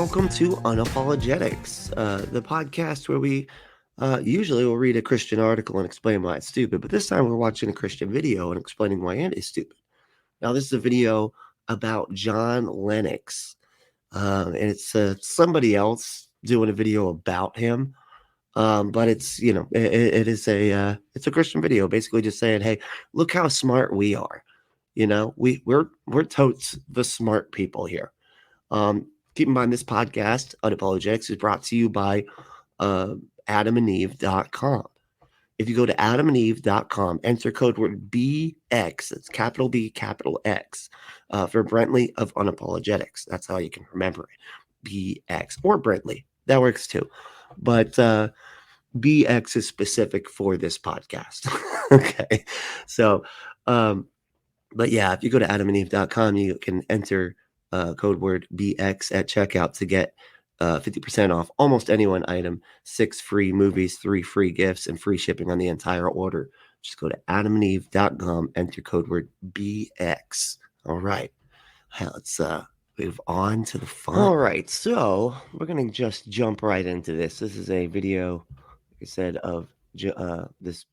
welcome to Unapologetics, the podcast where we usually will read a Christian article and explain why it's stupid, but this time we're watching a Christian video and explaining why it is stupid. Now, this is a video about John Lennox, and it's somebody else doing a video about him, but it's, it's a Christian video, basically just saying, hey, look how smart we are. We're totes the smart people here. Keep in mind, this podcast, Unapologetics, is brought to you by adamandeve.com. If you go to adamandeve.com, enter code word BX, that's capital B, capital X, for Brentley of Unapologetics. That's how you can remember it. BX or Brentley. That works too. But BX is specific for this podcast. Okay. So, but yeah, if you go to adamandeve.com, you can enter code word BX at checkout to get 50% off almost any one item, 6 free movies, 3 free gifts, and free shipping on the entire order. Just go to adamandeve.com, enter code word BX. All right. Let's move on to the fun. All right. So we're going to just jump right into this. This is a video, like I said, of this.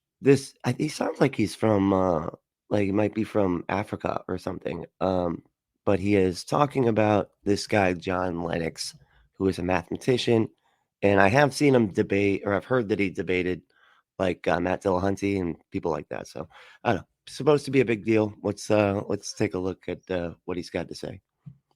He sounds like he's from, he might be from Africa or something. But he is talking about this guy, John Lennox, who is a mathematician. And I have seen him debate, or I've heard that he debated like Matt Dillahunty and people like that. So I don't know. It's supposed to be a big deal. Let's take a look at what he's got to say.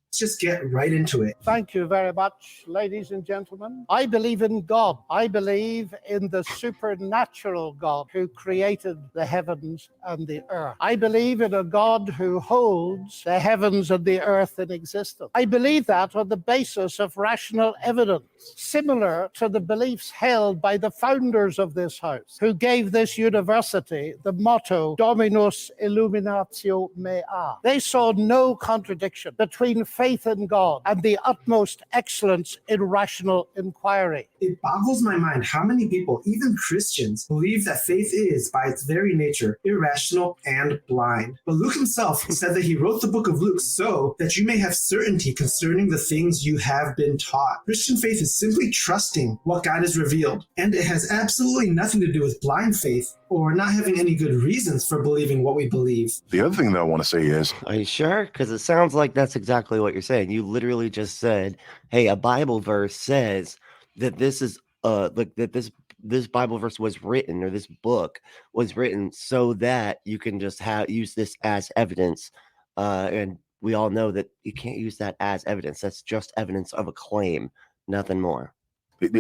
Let's just get right into it. Thank you very much, ladies and gentlemen. I believe in God. I believe in the supernatural God who created the heavens and the earth. I believe in a God who holds the heavens and the earth in existence. I believe that on the basis of rational evidence, similar to the beliefs held by the founders of this house, who gave this university the motto, Dominus Illuminatio Mea. They saw no contradiction between faith in God and the utmost excellence in rational inquiry. It boggles my mind how many people, even Christians, believe that faith is, by its very nature, irrational and blind. But Luke himself said that he wrote the book of Luke so that you may have certainty concerning the things you have been taught. Christian faith is simply trusting what God has revealed, and it has absolutely nothing to do with blind faith or not having any good reasons for believing what we believe. The other thing that I want to say is... Are you sure? Because it sounds like that's exactly what you're saying. You literally just said, hey, a Bible verse says that this is that this Bible verse was written, or this book was written so that you can just use this as evidence. And we all know that you can't use that as evidence. That's just evidence of a claim, nothing more.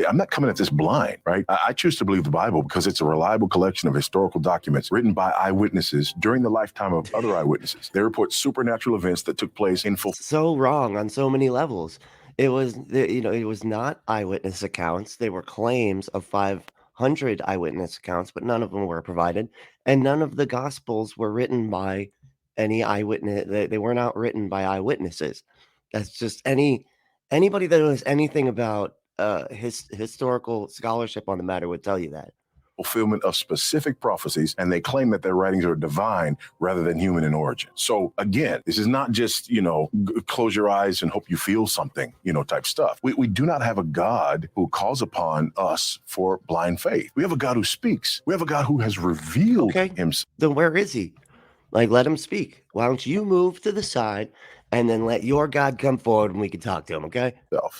I'm not coming at this blind, right? I choose to believe the Bible because it's a reliable collection of historical documents written by eyewitnesses during the lifetime of other eyewitnesses. They report supernatural events that took place in full. So wrong on so many levels. It was, it was not eyewitness accounts. They were claims of 500 eyewitness accounts, but none of them were provided. And none of the Gospels were written by any eyewitness. They were not written by eyewitnesses. That's just anybody that knows anything about historical scholarship on the matter would tell you that. Fulfillment of specific prophecies, and they claim that their writings are divine rather than human in origin. So again, this is not just, close your eyes and hope you feel something, type stuff. We do not have a God who calls upon us for blind faith. We have a God who speaks. We have a God who has revealed himself. Then where is he? Let him speak. Why don't you move to the side and then let your God come forward and we can talk to him, okay?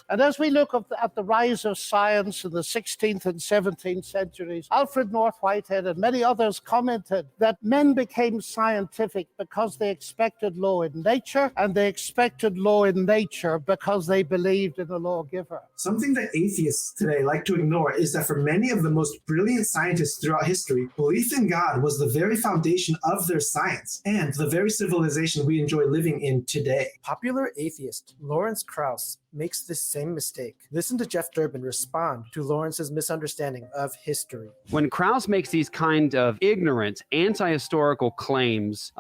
And as we look at the rise of science in the 16th and 17th centuries, Alfred North Whitehead and many others commented that men became scientific because they expected law in nature, and they expected law in nature because they believed in a lawgiver. Something that atheists today like to ignore is that for many of the most brilliant scientists throughout history, belief in God was the very foundation of their science and the very civilization we enjoy living in today. Popular atheist Lawrence Krauss makes this same mistake. Listen to Jeff Durbin respond to Lawrence's misunderstanding of history. When Krauss makes these kind of ignorant, anti-historical claims,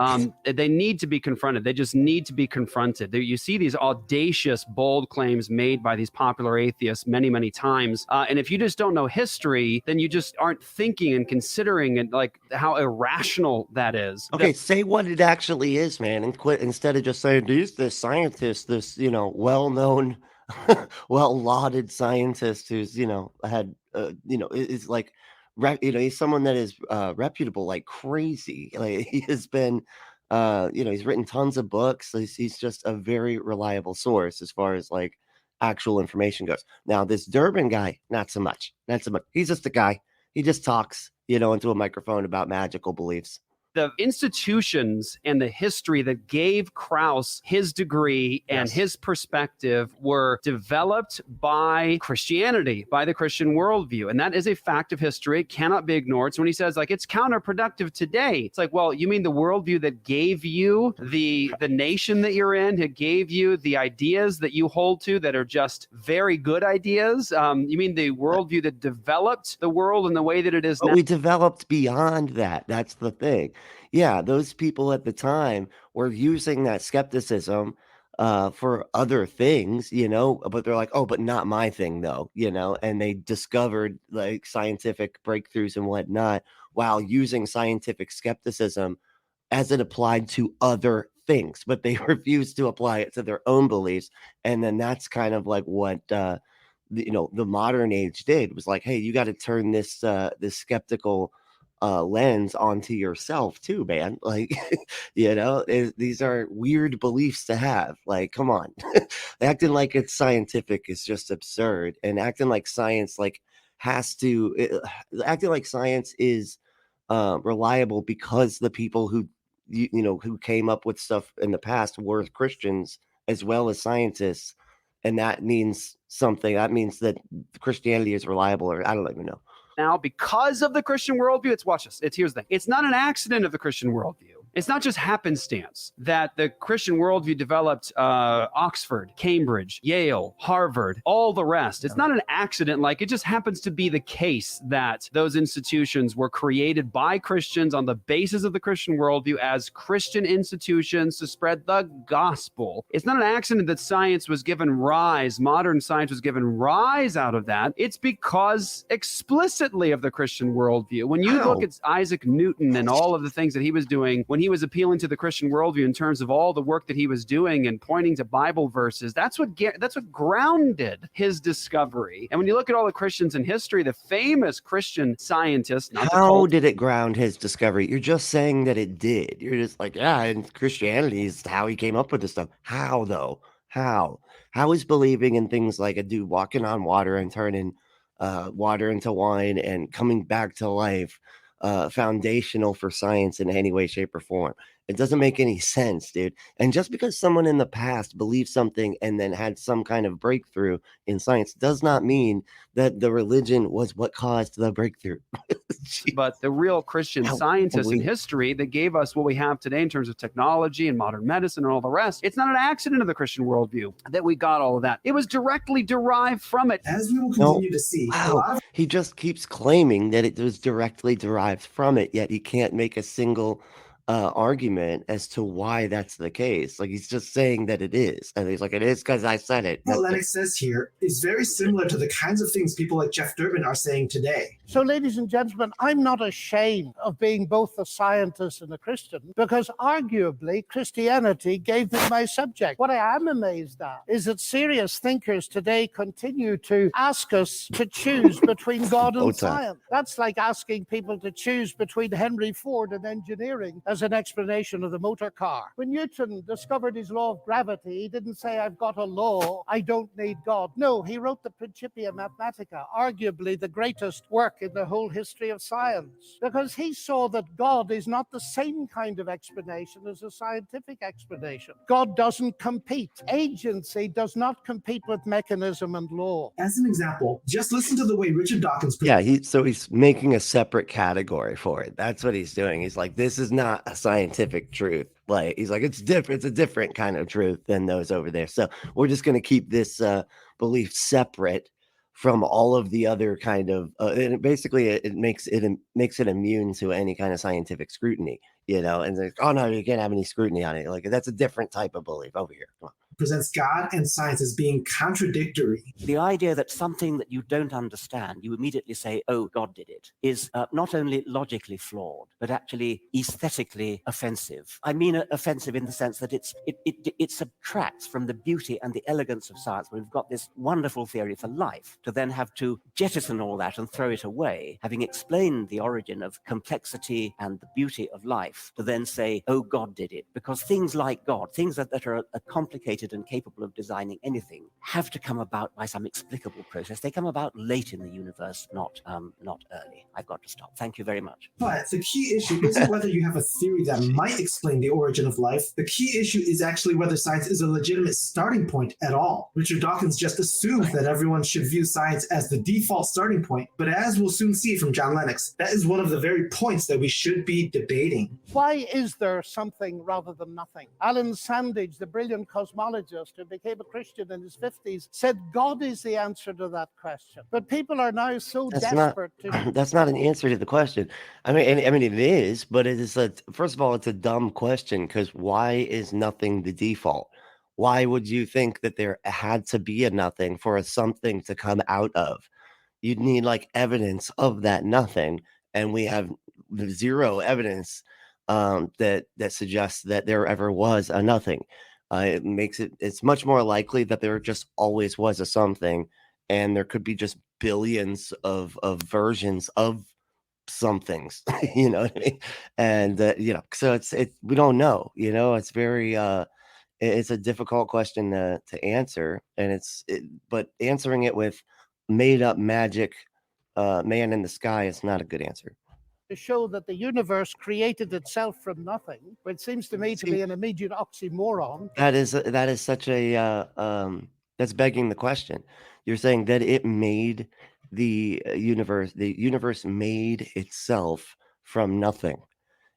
they need to be confronted. They just need to be confronted. You see these audacious, bold claims made by these popular atheists many, many times. And if you just don't know history, then you just aren't thinking and considering it, like how irrational that is. Okay, say what it actually is, man, and quit instead of just saying, this scientist, this, well-known well lauded scientist who's had is like he's someone that is reputable like crazy. Like he has been he's written tons of books. He's just a very reliable source as far as like actual information goes. Now this Durbin guy, not so much. He's just a guy. He just talks into a microphone about magical beliefs. The institutions and the history that gave Krauss his degree and his perspective were developed by Christianity, by the Christian worldview. And that is a fact of history. It cannot be ignored. So when he says like it's counterproductive today, it's like, well, you mean the worldview that gave you the nation that you're in, it gave you the ideas that you hold to that are just very good ideas? You mean the worldview that developed the world in the way that it is now? But we developed beyond that. That's the thing. Yeah, those people at the time were using that skepticism for other things, but they're like, oh, but not my thing, though, and they discovered like scientific breakthroughs and whatnot while using scientific skepticism as it applied to other things, but they refused to apply it to their own beliefs. And then that's kind of like what the modern age did, was like, hey, you got to turn this skeptical lens onto yourself too, man. Like these are weird beliefs to have. Like, come on. Acting like it's scientific is just absurd, and acting like science acting like science is reliable because the people who who came up with stuff in the past were Christians as well as scientists, and that means something. That means that Christianity is reliable, or I don't even know. Now, because of the Christian worldview, watch this. Here's the thing. It's not an accident of the Christian worldview. It's not just happenstance that the Christian worldview developed Oxford, Cambridge, Yale, Harvard, all the rest. It's not an accident. Like, it just happens to be the case that those institutions were created by Christians on the basis of the Christian worldview as Christian institutions to spread the gospel. It's not an accident that science was given rise, modern science was given rise out of that. It's because explicitly of the Christian worldview. When you look at Isaac Newton and all of the things that he was doing when he was appealing to the Christian worldview in terms of all the work that he was doing and pointing to Bible verses, that's what grounded his discovery. And when you look at all the Christians in history, the famous Christian scientists, how did it ground his discovery? You're just saying that it did. You're just like, yeah, and Christianity is how he came up with this stuff. How though? How is believing in things like a dude walking on water and turning water into wine and coming back to life foundational for science in any way, shape, or form? It doesn't make any sense, dude. And just because someone in the past believed something and then had some kind of breakthrough in science does not mean that the religion was what caused the breakthrough. But the real Christian scientists in history that gave us what we have today in terms of technology and modern medicine and all the rest, it's not an accident of the Christian worldview that we got all of that. It was directly derived from it. As we will continue to see. He just keeps claiming that it was directly derived from it, yet he can't make a single argument as to why that's the case. Like, he's just saying that it is, and he's like, it is because I said it. What Lennox says here is very similar to the kinds of things people like Jeff Durbin are saying today. So, ladies and gentlemen, I'm not ashamed of being both a scientist and a Christian, because arguably Christianity gave me my subject. What I am amazed at is that serious thinkers today continue to ask us to choose between God and science. That's like asking people to choose between Henry Ford and engineering as an explanation of the motor car. When Newton discovered his law of gravity, he didn't say, I've got a law, I don't need God. No, he wrote the Principia Mathematica, arguably the greatest work in the whole history of science, because he saw that God is not the same kind of explanation as a scientific explanation. God doesn't compete. Agency does not compete with mechanism and law. As an example, just listen to the way Richard Dawkins... Yeah, he's making a separate category for it. That's what he's doing. He's like, this is not a scientific truth. Like, he's like, it's different. It's a different kind of truth than those over there. So we're just going to keep this belief separate from all of the other kind of and basically it makes it immune to any kind of scientific scrutiny, and like, oh no, you can't have any scrutiny on it. Like, that's a different type of belief over here. Come on. presents God and science as being contradictory. The idea that something that you don't understand, you immediately say, oh, God did it, is not only logically flawed, but actually aesthetically offensive. I mean offensive in the sense that it subtracts from the beauty and the elegance of science. We've got this wonderful theory for life, to then have to jettison all that and throw it away, having explained the origin of complexity and the beauty of life, to then say, oh, God did it. Because things like God, things that are complicated and capable of designing anything, have to come about by some explicable process. They come about late in the universe, not early. I've got to stop. Thank you very much. But the key issue isn't whether you have a theory that might explain the origin of life. The key issue is actually whether science is a legitimate starting point at all. Richard Dawkins just assumes that everyone should view science as the default starting point. But as we'll soon see from John Lennox, that is one of the very points that we should be debating. Why is there something rather than nothing? Alan Sandage, the brilliant cosmologist who became a Christian in his 50s, said God is the answer to that question. But people are now so desperate to... That's not an answer to the question. I mean, it is, but it is first of all, it's a dumb question, because why is nothing the default? Why would you think that there had to be a nothing for a something to come out of? You'd need like evidence of that nothing, and we have zero evidence that suggests that there ever was a nothing. It's much more likely that there just always was a something, and there could be just billions of versions of somethings. You know what I mean? And so it's we don't know. It's very it's a difficult question to answer, and but answering it with made up magic man in the sky is not a good answer. to show that the universe created itself from nothing, which seems to me to be an immediate oxymoron. That is such a that's begging the question. You're saying that it made the universe made itself from nothing.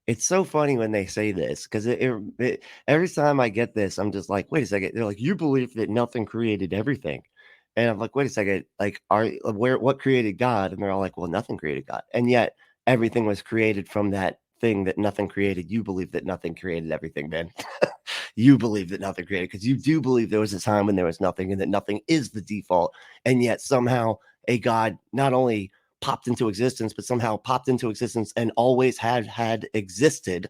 It's so funny when they say this, because every time I get this, I'm just like, wait a second. They're like, you believe that nothing created everything. And I'm like, wait a second, like, what created God? And they're all like, well, nothing created God. And yet everything was created from that thing that nothing created. You believe that nothing created everything, man. You believe that nothing created, because you do believe there was a time when there was nothing, and that nothing is the default. And yet somehow a God not only popped into existence, but somehow popped into existence and always had existed,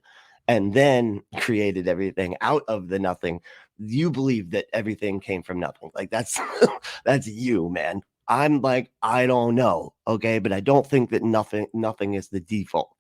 and then created everything out of the nothing. You believe that everything came from nothing. Like that's you, man. I'm like, I don't know. Okay. But I don't think that nothing is the default.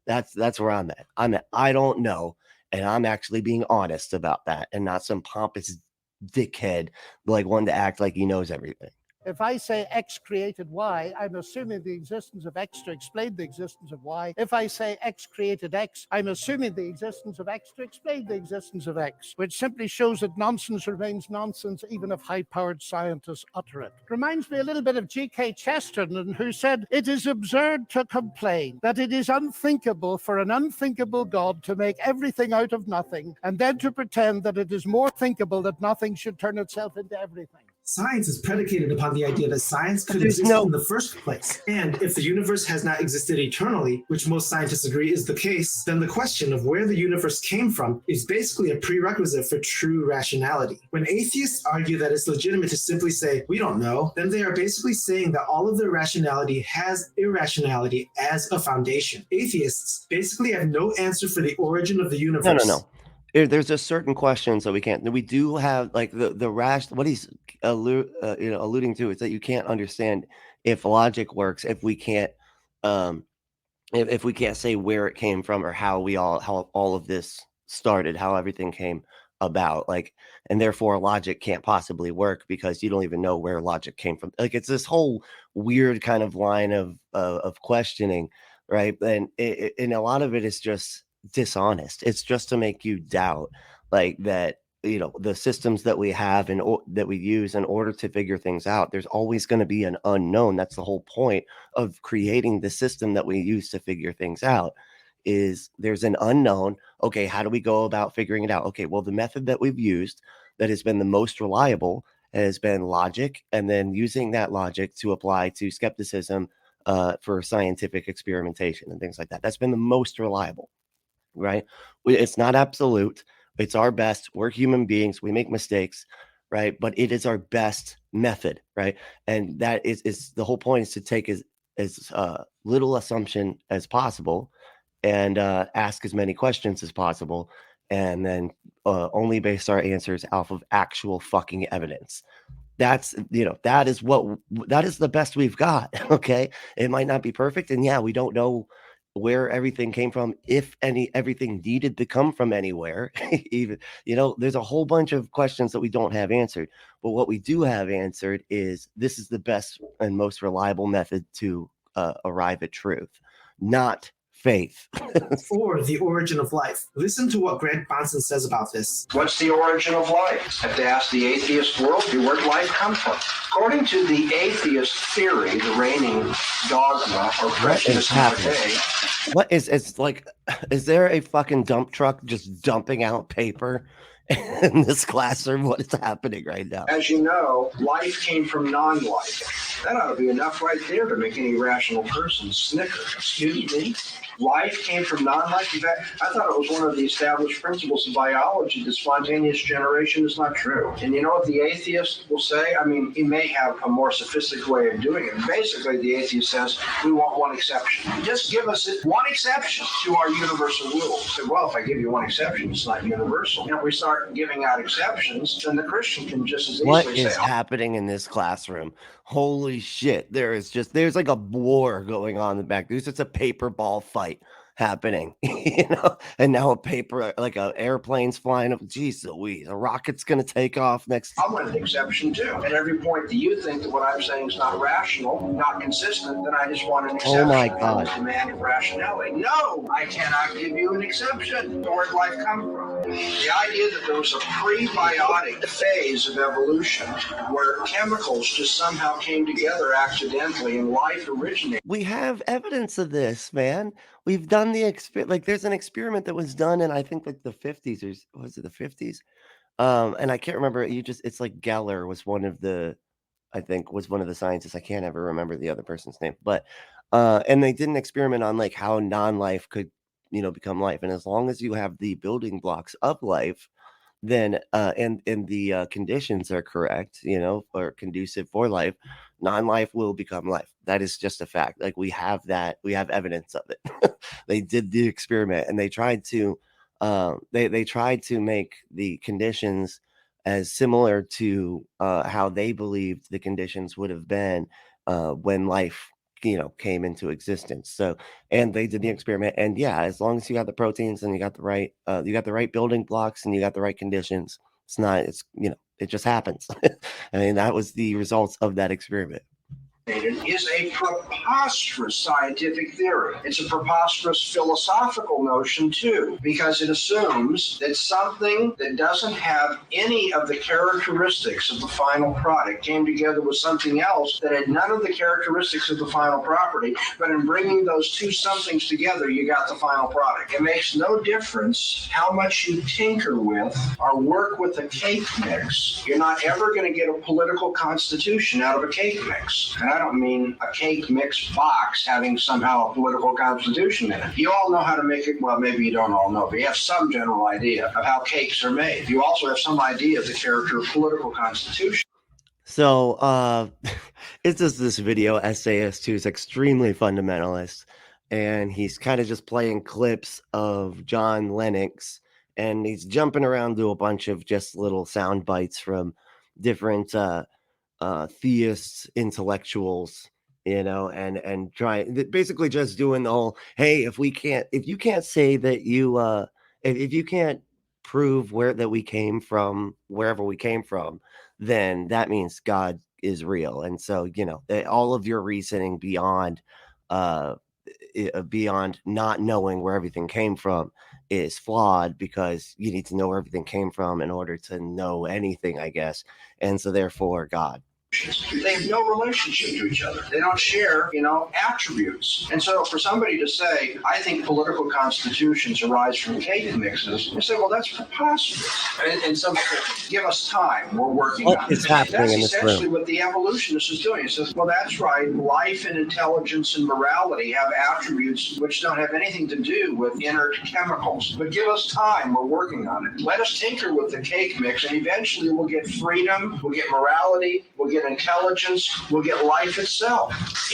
That's where I'm at. I don't know. And I'm actually being honest about that, and not some pompous dickhead like one to act like he knows everything. If I say X created Y, I'm assuming the existence of X to explain the existence of Y. If I say X created X, I'm assuming the existence of X to explain the existence of X, which simply shows that nonsense remains nonsense even if high-powered scientists utter it. Reminds me a little bit of G.K. Chesterton, who said, "It is absurd to complain that it is unthinkable for an unthinkable God to make everything out of nothing, and then to pretend that it is more thinkable that nothing should turn itself into everything." Science is predicated upon the idea that science could exist in the first place. And if the universe has not existed eternally, which most scientists agree is the case, then the question of where the universe came from is basically a prerequisite for true rationality. When atheists argue that it's legitimate to simply say, we don't know, then they are basically saying that all of their rationality has irrationality as a foundation. Atheists basically have no answer for the origin of the universe. No. There's just certain questions that we can't. We do have like the what he's alluding to is that you can't understand if logic works if we can't if we can't say where it came from, or how all of this started, how everything came about, like, and therefore logic can't possibly work because you don't even know where logic came from. Like, it's this whole weird kind of line of questioning, right? And and a lot of it is just dishonest. It's just to make you doubt, like, that the systems that we have and that we use in order to figure things out, there's always going to be an unknown. That's the whole point of creating the system that we use to figure things out, is there's an unknown. Okay, how do we go about figuring it out? Okay, well, the method that we've used that has been the most reliable has been logic, and then using that logic to apply to skepticism for scientific experimentation and things like that. That's been the most reliable. Right? It's not absolute. It's our best. We're human beings. We make mistakes, right? But it is our best method, right? And that is the whole point, is to take as little assumption as possible, and ask as many questions as possible, and then only base our answers off of actual fucking evidence. That's, that is the best we've got. Okay, it might not be perfect, and yeah, we don't know where everything came from, if everything needed to come from anywhere. Even, there's a whole bunch of questions that we don't have answered, but what we do have answered is, this is the best and most reliable method to arrive at truth, not faith. Or the origin of life. Listen to what Grant Bonson says about this. What's the origin of life? Have to ask the atheist worldview, where'd life come from? According to the atheist theory, the reigning dogma or prejudice of the day. What is like, is there a fucking dump truck just dumping out paper in this classroom? What is happening right now? As you know, life came from non-life. That ought to be enough right there to make any rational person snicker. Excuse me? Life came from non-life. In fact, I thought it was one of the established principles of biology that spontaneous generation is not true. And you know what the atheist will say? I mean, he may have a more sophisticated way of doing it. Basically, the atheist says, we want one exception. Just give us one exception to our universal rule. So, well, if I give you one exception, it's not universal. And if we start giving out exceptions, then the Christian can just as easily What say, is happening in this classroom? Holy shit. There's like a war going on in the back. There's just a paper ball fight happening, and now like a airplane's flying up. Jeez Louise, a rocket's going to take off next. I want an exception too. At every point that you think that what I'm saying is not rational, not consistent, then I just want an exception. Oh my God. Demand of rationality. No, I cannot give you an exception. Where'd life come from? The idea that there was a prebiotic phase of evolution where chemicals just somehow came together accidentally and life originated. We have evidence of this, man. We've done like there's an experiment that was done in, I think, like the 50s, or was it the 50s? And I can't remember. It's like Geller was one of the scientists. I can't ever remember the other person's name, but and they did an experiment on like how non-life could, become life. And as long as you have the building blocks of life, then and the conditions are correct, or conducive for life, non-life will become life. That is just a fact. Like, we have evidence of it. They did the experiment, and they tried to they tried to make the conditions as similar to how they believed the conditions would have been when life came into existence. So, and they did the experiment, and yeah, as long as you got the proteins and you got the right building blocks and you got the right conditions, it just happens. I mean, that was the results of that experiment. Is a preposterous scientific theory. It's a preposterous philosophical notion too, because it assumes that something that doesn't have any of the characteristics of the final product came together with something else that had none of the characteristics of the final property, but in bringing those two somethings together, you got the final product. It makes no difference how much you tinker with or work with a cake mix. You're not ever going to get a political constitution out of a cake mix. And I don't mean a cake mix box having somehow a political constitution in it. You all know how to make it. Well, maybe you don't all know, but you have some general idea of how cakes are made. You also have some idea of the character of political constitution. So it's just this video essayist who's extremely fundamentalist, and he's kind of just playing clips of John Lennox, and he's jumping around to a bunch of just little sound bites from different theists, intellectuals, and basically just doing the whole, hey, if you can't say that if you can't prove that we came from wherever we came from, then that means God is real. And so, all of your reasoning beyond not knowing where everything came from is flawed, because you need to know where everything came from in order to know anything, I guess. And so therefore God They have no relationship to each other. They don't share, attributes. And so for somebody to say, I think political constitutions arise from cake mixes, you say, well, that's preposterous. And some people give us time. We're working on it. What is happening That's in this essentially room? what the evolutionist is doing. He says, well, that's right. Life and intelligence and morality have attributes which don't have anything to do with inert chemicals. But give us time. We're working on it. Let us tinker with the cake mix, and eventually we'll get freedom, we'll get morality, we'll get intelligence, we'll get life itself.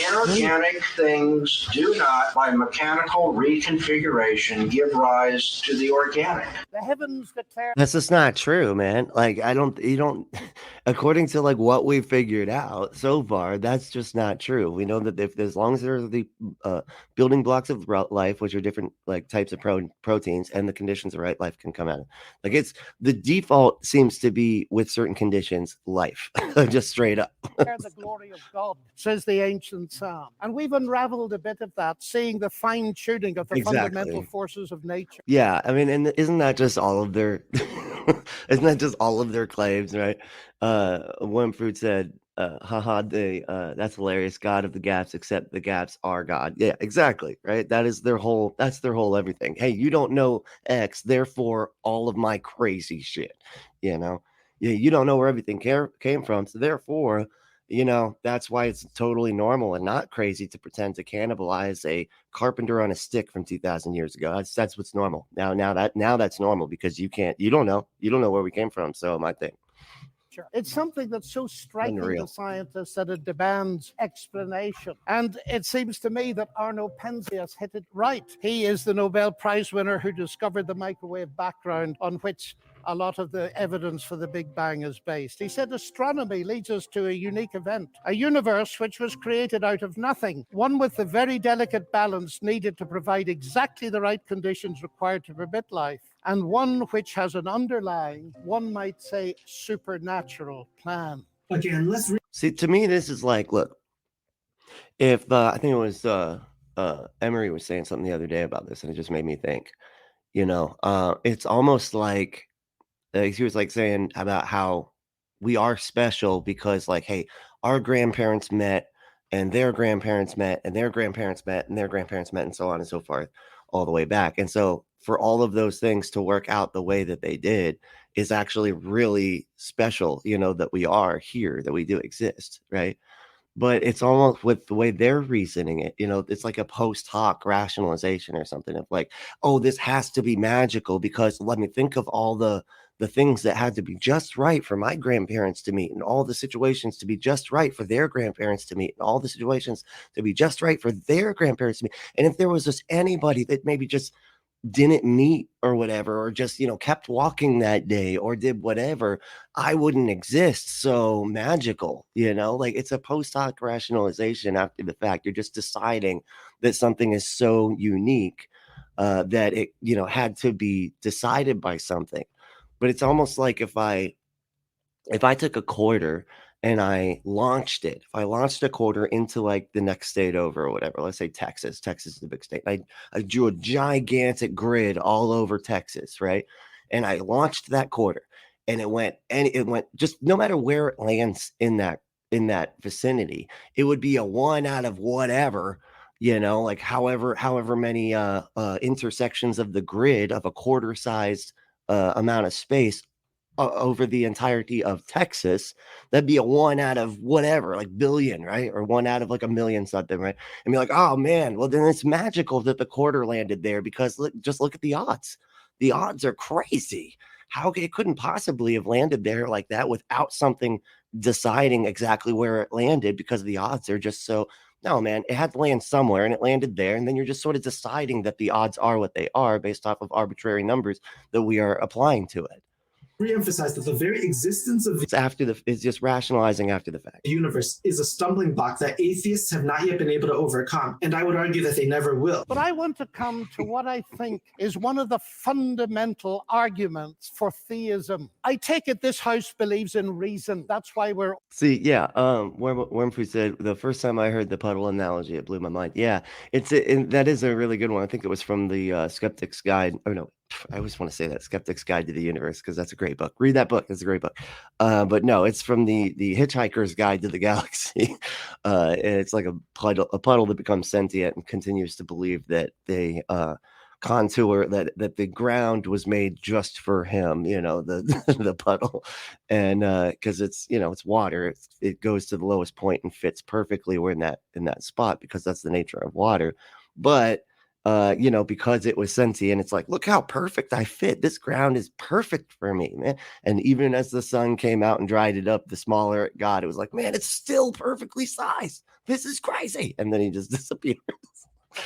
Inorganic things do not, by mechanical reconfiguration, give rise to the organic. The heavens declare. That's just not true, man. Like, you don't, according to like what we figured out so far, that's just not true. We know that if as long as there's the building blocks of life, which are different like types of proteins, and the conditions are right, life can come out of. Like, it's the default seems to be with certain conditions, life, just straight up. The glory of God, says the ancient psalm. And we've unraveled a bit of that, seeing the fine tuning of the fundamental forces of nature. Yeah, I mean, and isn't that just all of their isn't that just all of their claims, right? One fruit said, haha, that's hilarious, God of the gaps, except the gaps are God. Yeah, exactly, right? That's their whole everything. Hey, you don't know X, therefore all of my crazy shit, Yeah, you don't know where everything came from, so therefore, that's why it's totally normal and not crazy to pretend to cannibalize a carpenter on a stick from 2,000 years ago. That's what's normal. Now that's normal because you don't know where we came from. So my thing. It's something that's so striking to scientists that it demands explanation. And it seems to me that Arno Penzias hit it right. He is the Nobel Prize winner who discovered the microwave background on which a lot of the evidence for the Big Bang is based. He said astronomy leads us to a unique event, a universe which was created out of nothing, one with the very delicate balance needed to provide exactly the right conditions required to permit life, and one which has an underlying, one might say, supernatural plan. Again, see, to me, this is like, look, if I think it was Emery was saying something the other day about this, and it just made me think, it's almost like he was like saying about how we are special because, like, hey, our grandparents met and their grandparents met and their grandparents met and their grandparents met and so on and so forth all the way back. And so for all of those things to work out the way that they did is actually really special, that we are here, that we do exist, right? But it's almost with the way they're reasoning it, it's like a post hoc rationalization or something of like, oh, this has to be magical because let me think of all the things that had to be just right for my grandparents to meet and all the situations to be just right for their grandparents to meet and all the situations to be just right for their grandparents to meet. And if there was just anybody that maybe just didn't meet or whatever, or just, kept walking that day or did whatever, I wouldn't exist. So magical, like it's a post hoc rationalization after the fact. You're just deciding that something is so unique that it, had to be decided by something. But it's almost like if I took a quarter and I launched it, if I launched a quarter into like the next state over or whatever, let's say Texas is the big state. I drew a gigantic grid all over Texas, right? And I launched that quarter and it went just no matter where it lands in that vicinity, it would be a one out of whatever, like however many intersections of the grid of a quarter sized amount of space over the entirety of Texas. That'd be a one out of whatever, like billion, right? Or one out of like a million something, right? And be like, oh man, well then it's magical that the quarter landed there because just look at the odds. The odds are crazy. How it couldn't possibly have landed there like that without something deciding exactly where it landed because the odds are just so. No, man, it had to land somewhere and it landed there. And then you're just sort of deciding that the odds are what they are based off of arbitrary numbers that we are applying to it. Reemphasize that the very existence of it's just rationalizing after the fact. The universe is a stumbling block that atheists have not yet been able to overcome, and I would argue that they never will. But I want to come to what I think is one of the fundamental arguments for theism. I take it this house believes in reason. That's why we're... See, yeah, Wormfood said, the first time I heard the puddle analogy, it blew my mind. Yeah, that is a really good one. I think it was from the Skeptic's Guide, or no, I always want to say that Skeptic's Guide to the Universe because that's a great book. Read that book; it's a great book. But no, it's from the Hitchhiker's Guide to the Galaxy, and it's like a puddle that becomes sentient and continues to believe that they contour that the ground was made just for him. The the puddle, and because it's it's water, it goes to the lowest point and fits perfectly in that spot because that's the nature of water, but because it was sentient, it's like, look how perfect I fit. This ground is perfect for me, man. And even as the sun came out and dried it up, the smaller it got, it was like, man, it's still perfectly sized. This is crazy. And then he just disappeared.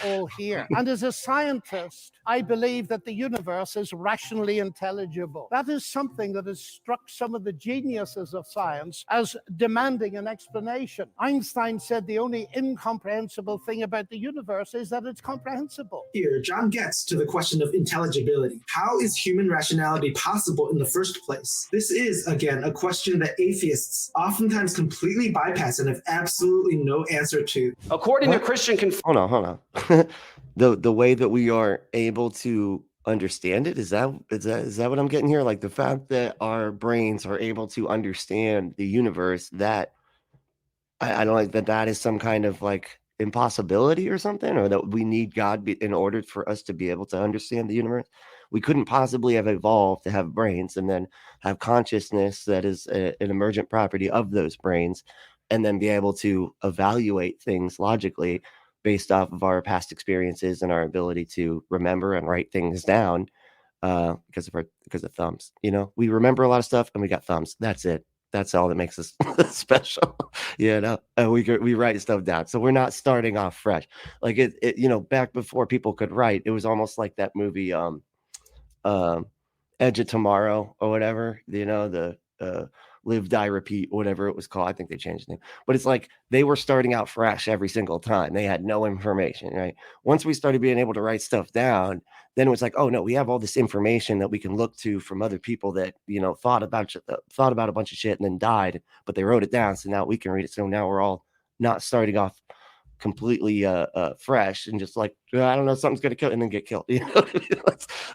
All here. And as a scientist, I believe that the universe is rationally intelligible. That is something that has struck some of the geniuses of science as demanding an explanation. Einstein said the only incomprehensible thing about the universe is that it's comprehensible. Here, John gets to the question of intelligibility. How is human rationality possible in the first place? This is, again, a question that atheists oftentimes completely bypass and have absolutely no answer to. According to Christian Hold on. The way that we are able to understand it, is that what I'm getting here? Like the fact that our brains are able to understand the universe, that I don't like that is some kind of like impossibility or something, or that we need God in order for us to be able to understand the universe. We couldn't possibly have evolved to have brains and then have consciousness that is an emergent property of those brains, and then be able to evaluate things logically based off of our past experiences and our ability to remember and write things down, because of thumbs. We remember a lot of stuff and we got thumbs. That's it. That's all that makes us special. And we write stuff down, so we're not starting off fresh. Like it back before people could write, it was almost like that movie Edge of Tomorrow or whatever, the Live, Die, Repeat, whatever it was called. I think they changed the name, but it's like they were starting out fresh every single time. They had no information, right? Once we started being able to write stuff down, then it was like, oh no, we have all this information that we can look to from other people that thought about a bunch of shit and then died, but they wrote it down, so now we can read it. So now we're all not starting off completely fresh and just like, I don't know, something's gonna kill and then get killed.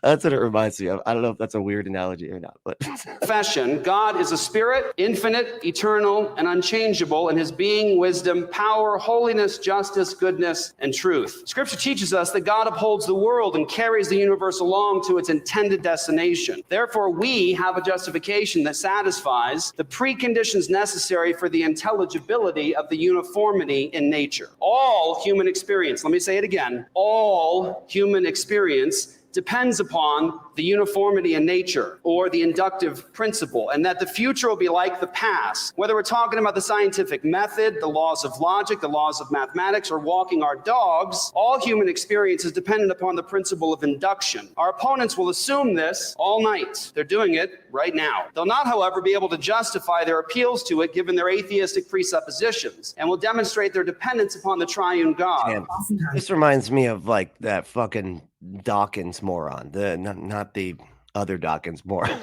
That's what it reminds me of. I don't know if that's a weird analogy or not, but Confession: God is a spirit, infinite, eternal, and unchangeable in his being, wisdom, power, holiness, justice, goodness, and truth. Scripture teaches us that God upholds the world and carries the universe along to its intended destination. Therefore, we have a justification that satisfies the preconditions necessary for the intelligibility of the uniformity in nature. All human experience, let me say it again, all human experience depends upon the uniformity in nature, or the inductive principle, and that the future will be like the past. Whether we're talking about the scientific method, the laws of logic, the laws of mathematics, or walking our dogs, all human experience is dependent upon the principle of induction. Our opponents will assume this all night. They're doing it right now. They'll not, however, be able to justify their appeals to it given their atheistic presuppositions, and will demonstrate their dependence upon the triune God. Damn. This reminds me of like that fucking Dawkins moron, not the other Dawkins moron.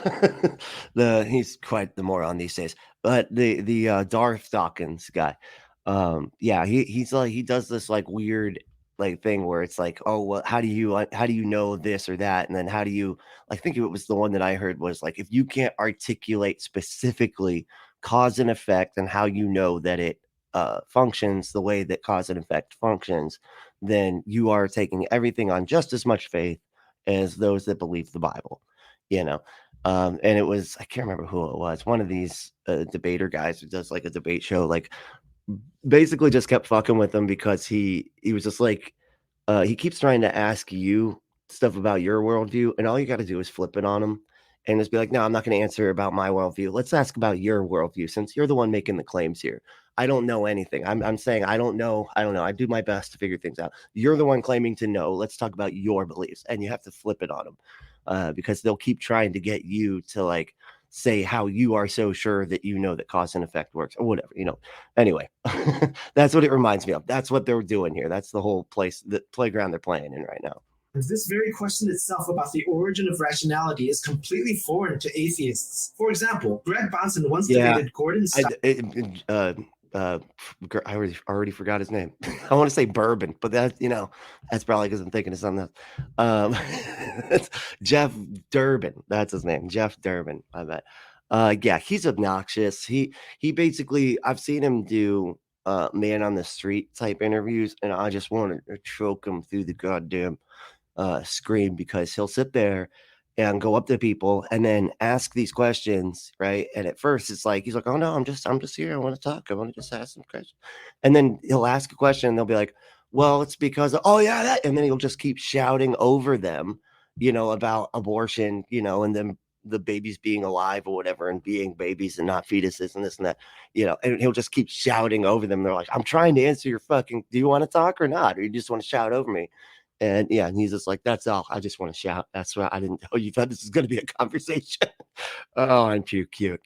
He's quite the moron these days, but the Darth Dawkins guy, he's like, he does this like weird like thing where it's like, oh well, how do you know this or that, and then how do you, I think it was the one that I heard was like, if you can't articulate specifically cause and effect and how you know that it functions the way that cause and effect functions, then you are taking everything on just as much faith as those that believe the Bible, and it was, I can't remember who it was, one of these debater guys who does like a debate show, like basically just kept fucking with him because he was just like, he keeps trying to ask you stuff about your worldview, and all you got to do is flip it on him and just be like, no, I'm not going to answer about my worldview. Let's ask about your worldview, since you're the one making the claims here. I don't know anything. I'm saying I don't know. I do my best to figure things out. You're the one claiming to know. Let's talk about your beliefs. And you have to flip it on them, because they'll keep trying to get you to like say how you are so sure that you know that cause and effect works or whatever, Anyway, that's what it reminds me of. That's what they're doing here. That's the whole the playground they're playing in right now. This very question itself about the origin of rationality is completely foreign to atheists. For example, Greg Bonson once debated Gordon I already forgot his name. I want to say Bourbon, but that, that's probably because I'm thinking of something else. It's Jeff Durbin. That's his name. Jeff Durbin. I bet. Yeah, he's obnoxious. He basically, I've seen him do man on the street type interviews, and I just want to choke him through the goddamn screen, because he'll sit there and go up to people and then ask these questions, right? And at first it's like he's like, "Oh no, I'm just here. I want to talk. I want to just ask some questions." And then he'll ask a question and they'll be like, "Well, it's because oh yeah, that," and then he'll just keep shouting over them, about abortion, and then the babies being alive or whatever, and being babies and not fetuses and this and that, and he'll just keep shouting over them. They're like, "I'm trying to answer your fucking, do you want to talk or not? Or you just want to shout over me?" And yeah, and he's just like, "That's all. I just want to shout. That's why I didn't know you thought this was going to be a conversation." Oh, I'm too cute.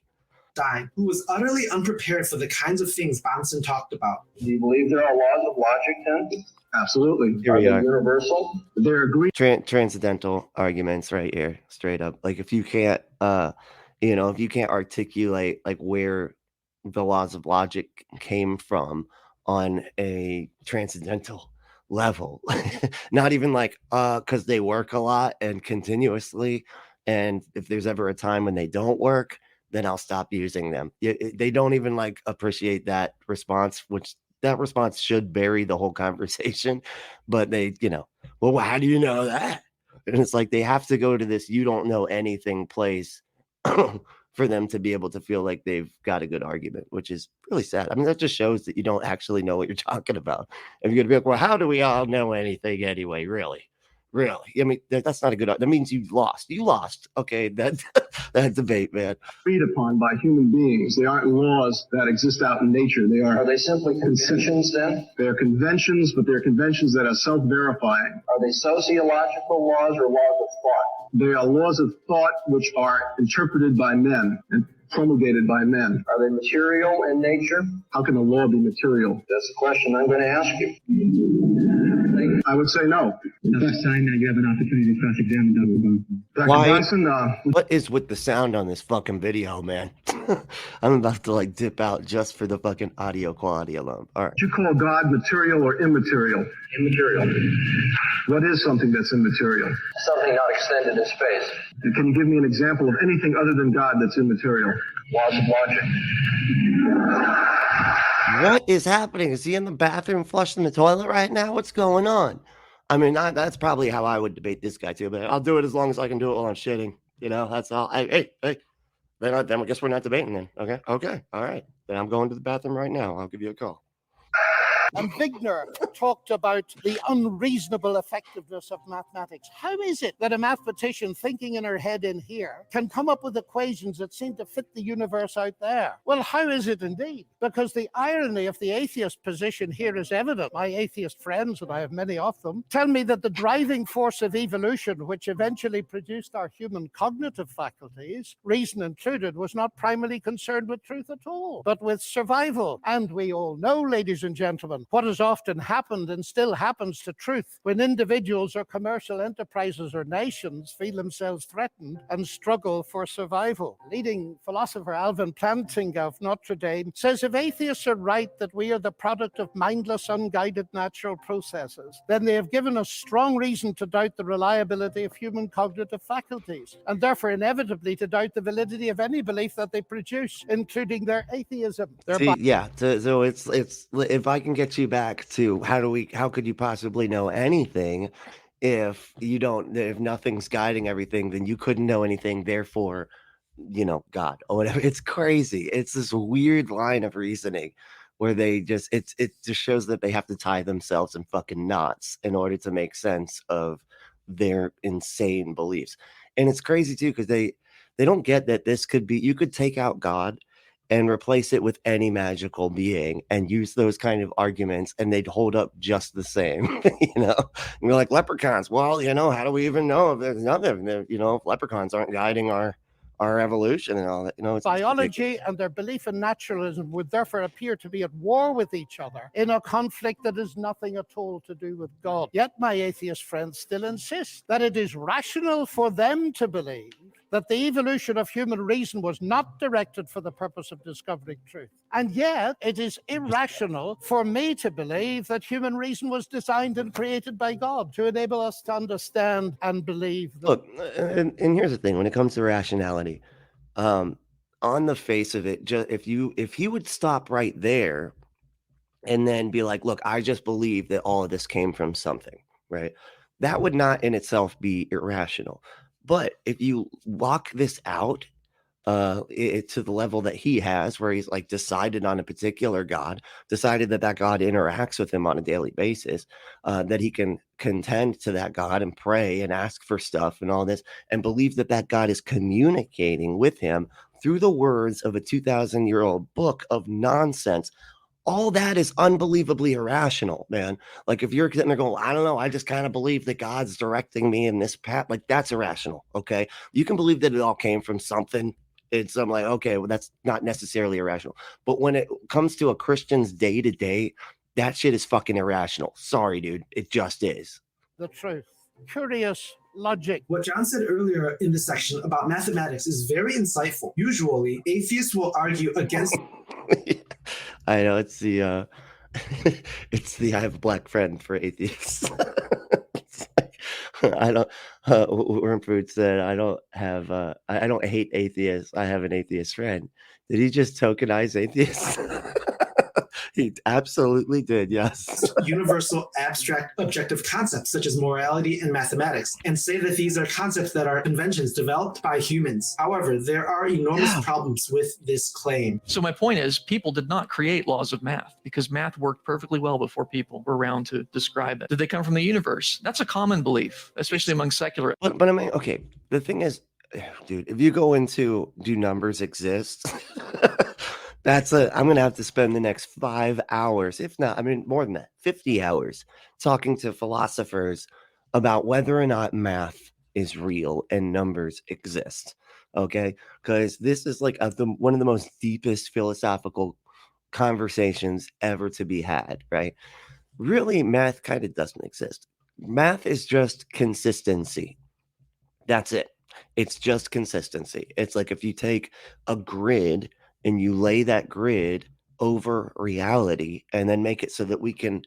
Who was utterly unprepared for the kinds of things Bonson talked about. Do you believe there are laws of logic, then? Absolutely. Here we are. Universal? They're agreed. Transcendental arguments right here, straight up. Like if you can't, if you can't articulate like where the laws of logic came from on a transcendental level, not even like because they work a lot and continuously, and if there's ever a time when they don't work, then I'll stop using them. They don't even like appreciate that response, which that response should bury the whole conversation. But they, well, how do you know that? And it's like they have to go to this "you don't know anything" place for them to be able to feel like they've got a good argument, which is really sad. I mean, that just shows that you don't actually know what you're talking about. If you're gonna be like, "Well, how do we all know anything anyway?" Really? I mean, that's not a good. That means you lost. You lost. Okay, that debate, man. Agreed upon by human beings. They aren't laws that exist out in nature. Are they simply conventions then? They're conventions, but they're conventions that are self-verifying. Are they sociological laws or laws of thought? They are laws of thought which are interpreted by men and promulgated by men. Are they material in nature? How can a law be material? That's the question I'm going to ask you. I would say no. First time that you have an opportunity to cross-examine Dr. Bonson. Why? What is with the sound on this fucking video, man? I'm about to like dip out just for the fucking audio quality alone. All right. Do you call God material or immaterial? Immaterial. What is something that's immaterial? Something not extended in space. And can you give me an example of anything other than God that's immaterial? Laws of logic. What is happening? Is he in the bathroom flushing the toilet right now? What's going on? I mean, that's probably how I would debate this guy too, but I'll do it as long as I can do it while I'm shitting. That's all. Hey. Then I guess we're not debating then. Okay. All right. Then I'm going to the bathroom right now. I'll give you a call. And Wigner talked about the unreasonable effectiveness of mathematics. How is it that a mathematician thinking in her head in here can come up with equations that seem to fit the universe out there? Well, how is it indeed? Because the irony of the atheist position here is evident. My atheist friends, and I have many of them, tell me that the driving force of evolution, which eventually produced our human cognitive faculties, reason included, was not primarily concerned with truth at all, but with survival. And we all know, ladies and gentlemen, what has often happened and still happens to truth when individuals or commercial enterprises or nations feel themselves threatened and struggle for survival. Leading philosopher Alvin Plantinga of Notre Dame says if atheists are right that we are the product of mindless, unguided natural processes, then they have given us strong reason to doubt the reliability of human cognitive faculties, and therefore inevitably to doubt the validity of any belief that they produce, including their atheism. So it's if I can get you back to how could you possibly know anything if nothing's guiding everything, then you couldn't know anything, therefore God or whatever. It's crazy. It's this weird line of reasoning where they just it just shows that they have to tie themselves in fucking knots in order to make sense of their insane beliefs. And it's crazy too because they don't get that this could be, you could take out God and replace it with any magical being and use those kind of arguments and they'd hold up just the same. And you're like, leprechauns, well, how do we even know if there's nothing, if leprechauns aren't guiding our evolution and all that, it's biology and their belief in naturalism would therefore appear to be at war with each other in a conflict that has nothing at all to do with God. Yet my atheist friends still insist that it is rational for them to believe that the evolution of human reason was not directed for the purpose of discovering truth. And yet, it is irrational for me to believe that human reason was designed and created by God to enable us to understand and believe. Look, and here's the thing: when it comes to rationality, on the face of it, if he would stop right there and then be like, "Look, I just believe that all of this came from something," right? That would not in itself be irrational. But if you walk this out to the level that he has, where he's like decided on a particular God, decided that God interacts with him on a daily basis, that he can contend to that God and pray and ask for stuff and all this, and believe that God is communicating with him through the words of a 2,000-year-old book of nonsense. All that is unbelievably irrational, man. Like if you're sitting there going, I don't know, I just kind of believe that God's directing me in this path, like that's irrational. Okay. You can believe that it all came from something. I'm like, okay, well, that's not necessarily irrational. But when it comes to a Christian's day to day, that shit is fucking irrational. Sorry, dude. It just is. The truth. Curious logic. What John said earlier in this section about mathematics is very insightful. Usually, atheists will argue against. I know it's the I have a black friend for atheists. I don't. Wormfood said I don't have. I don't hate atheists. I have an atheist friend. Did he just tokenize atheists? He absolutely did. Yes. Universal abstract objective concepts such as morality and mathematics, and say that these are concepts that are inventions developed by humans. However, there are enormous problems with this claim. So my point is, people did not create laws of math because math worked perfectly well before people were around to describe it. Did they come from the universe? That's a common belief, especially among secular. But I mean, okay. The thing is, dude, if you go into do numbers exist? I'm going to have to spend the next 5 hours, if not, I mean, more than that, 50 hours talking to philosophers about whether or not math is real and numbers exist. Okay. Because this is like one of the most deepest philosophical conversations ever to be had, right? Really, math kind of doesn't exist. Math is just consistency. That's it. It's just consistency. It's like if you take a grid and you lay that grid over reality and then make it so that we can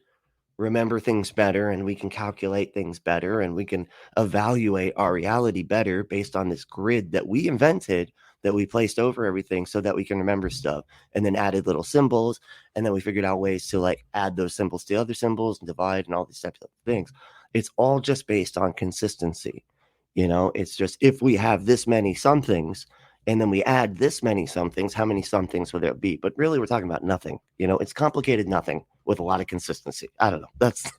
remember things better and we can calculate things better and we can evaluate our reality better based on this grid that we invented, that we placed over everything so that we can remember stuff, and then added little symbols, and then we figured out ways to like add those symbols to other symbols and divide and all these types of things. It's all just based on consistency. You know, it's just if we have this many somethings and then we add this many somethings, how many somethings would there be? But really, we're talking about nothing. You know, it's complicated nothing with a lot of consistency. I don't know. That's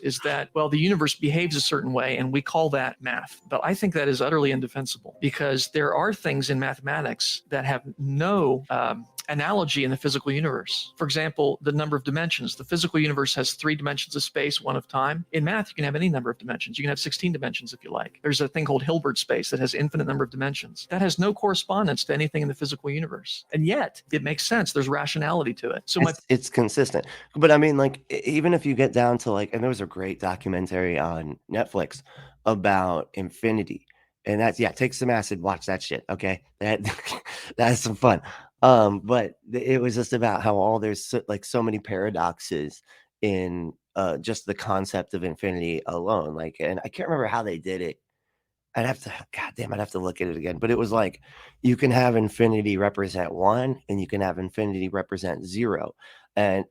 is that, well, the universe behaves a certain way and we call that math. But I think that is utterly indefensible because there are things in mathematics that have no analogy in the physical universe. For example, the number of dimensions. The physical universe has 3 dimensions of space, 1 of time. In math, you can have any number of dimensions. You can have 16 dimensions if you like. There's a thing called Hilbert space that has infinite number of dimensions. That has no correspondence to anything in the physical universe. And yet, it makes sense. There's rationality to it. So it's consistent. But I mean, like, even if you get down to like, and there was a great documentary on Netflix about infinity. And that's, take some acid, watch that shit. Okay. That's some fun. But it was just about how there's so many paradoxes in just the concept of infinity alone. Like, and I can't remember how they did it. I'd have to look at it again. But it was like you can have infinity represent 1 and you can have infinity represent 0. And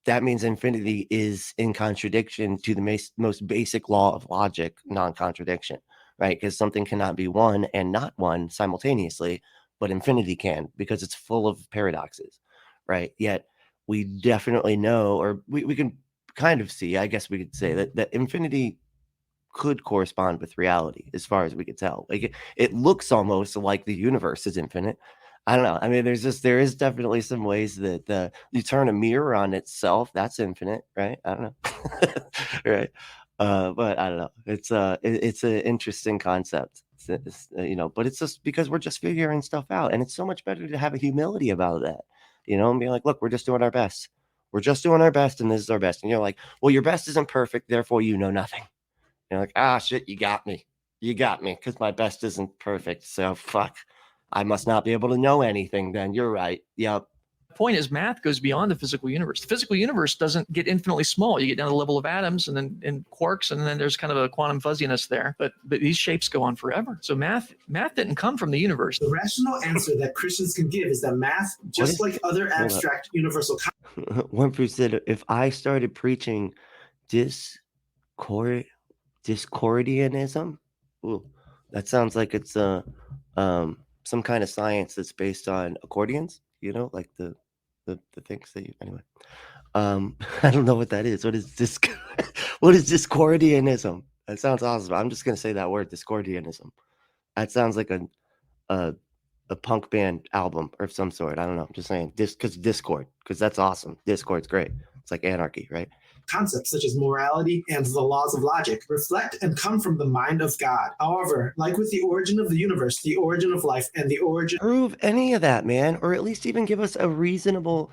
that means infinity is in contradiction to the most basic law of logic, non-contradiction, right? Because something cannot be 1 and not 1 simultaneously, but infinity can, because it's full of paradoxes, right? Yet we definitely know, or we can kind of see, I guess we could say that infinity could correspond with reality as far as we could tell. Like it looks almost like the universe is infinite. I don't know. I mean, there is definitely some ways that you turn a mirror on itself, that's infinite, right? I don't know. Right. But I don't know. It's an interesting concept. But it's just because we're just figuring stuff out, and it's so much better to have a humility about that, and be like, look, we're just doing our best. We're just doing our best, and this is our best. And you're like, well, your best isn't perfect, therefore you know nothing. You're like, shit, you got me. You got me, because my best isn't perfect. So fuck. I must not be able to know anything then. You're right. Yep. The point is, math goes beyond the physical universe. The physical universe doesn't get infinitely small. You get down to the level of atoms and then in quarks, and then there's kind of a quantum fuzziness there. But these shapes go on forever. So math didn't come from the universe. The rational answer that Christians can give is that math, just like other abstract universal One person said, if I started preaching Discordianism, ooh, that sounds like it's some kind of science that's based on accordions, like the things that you anyway. I don't know what that is. What is this? What is Discordianism? That sounds awesome. I'm just gonna say that word, Discordianism. That sounds like a punk band album or some sort. I don't know. I'm just saying because Discord, because that's awesome. Discord's great. It's like anarchy, right? Concepts such as morality and the laws of logic reflect and come from the mind of God. However, like with the origin of the universe, the origin of life, and the origin... Prove any of that, man, or at least even give us a reasonable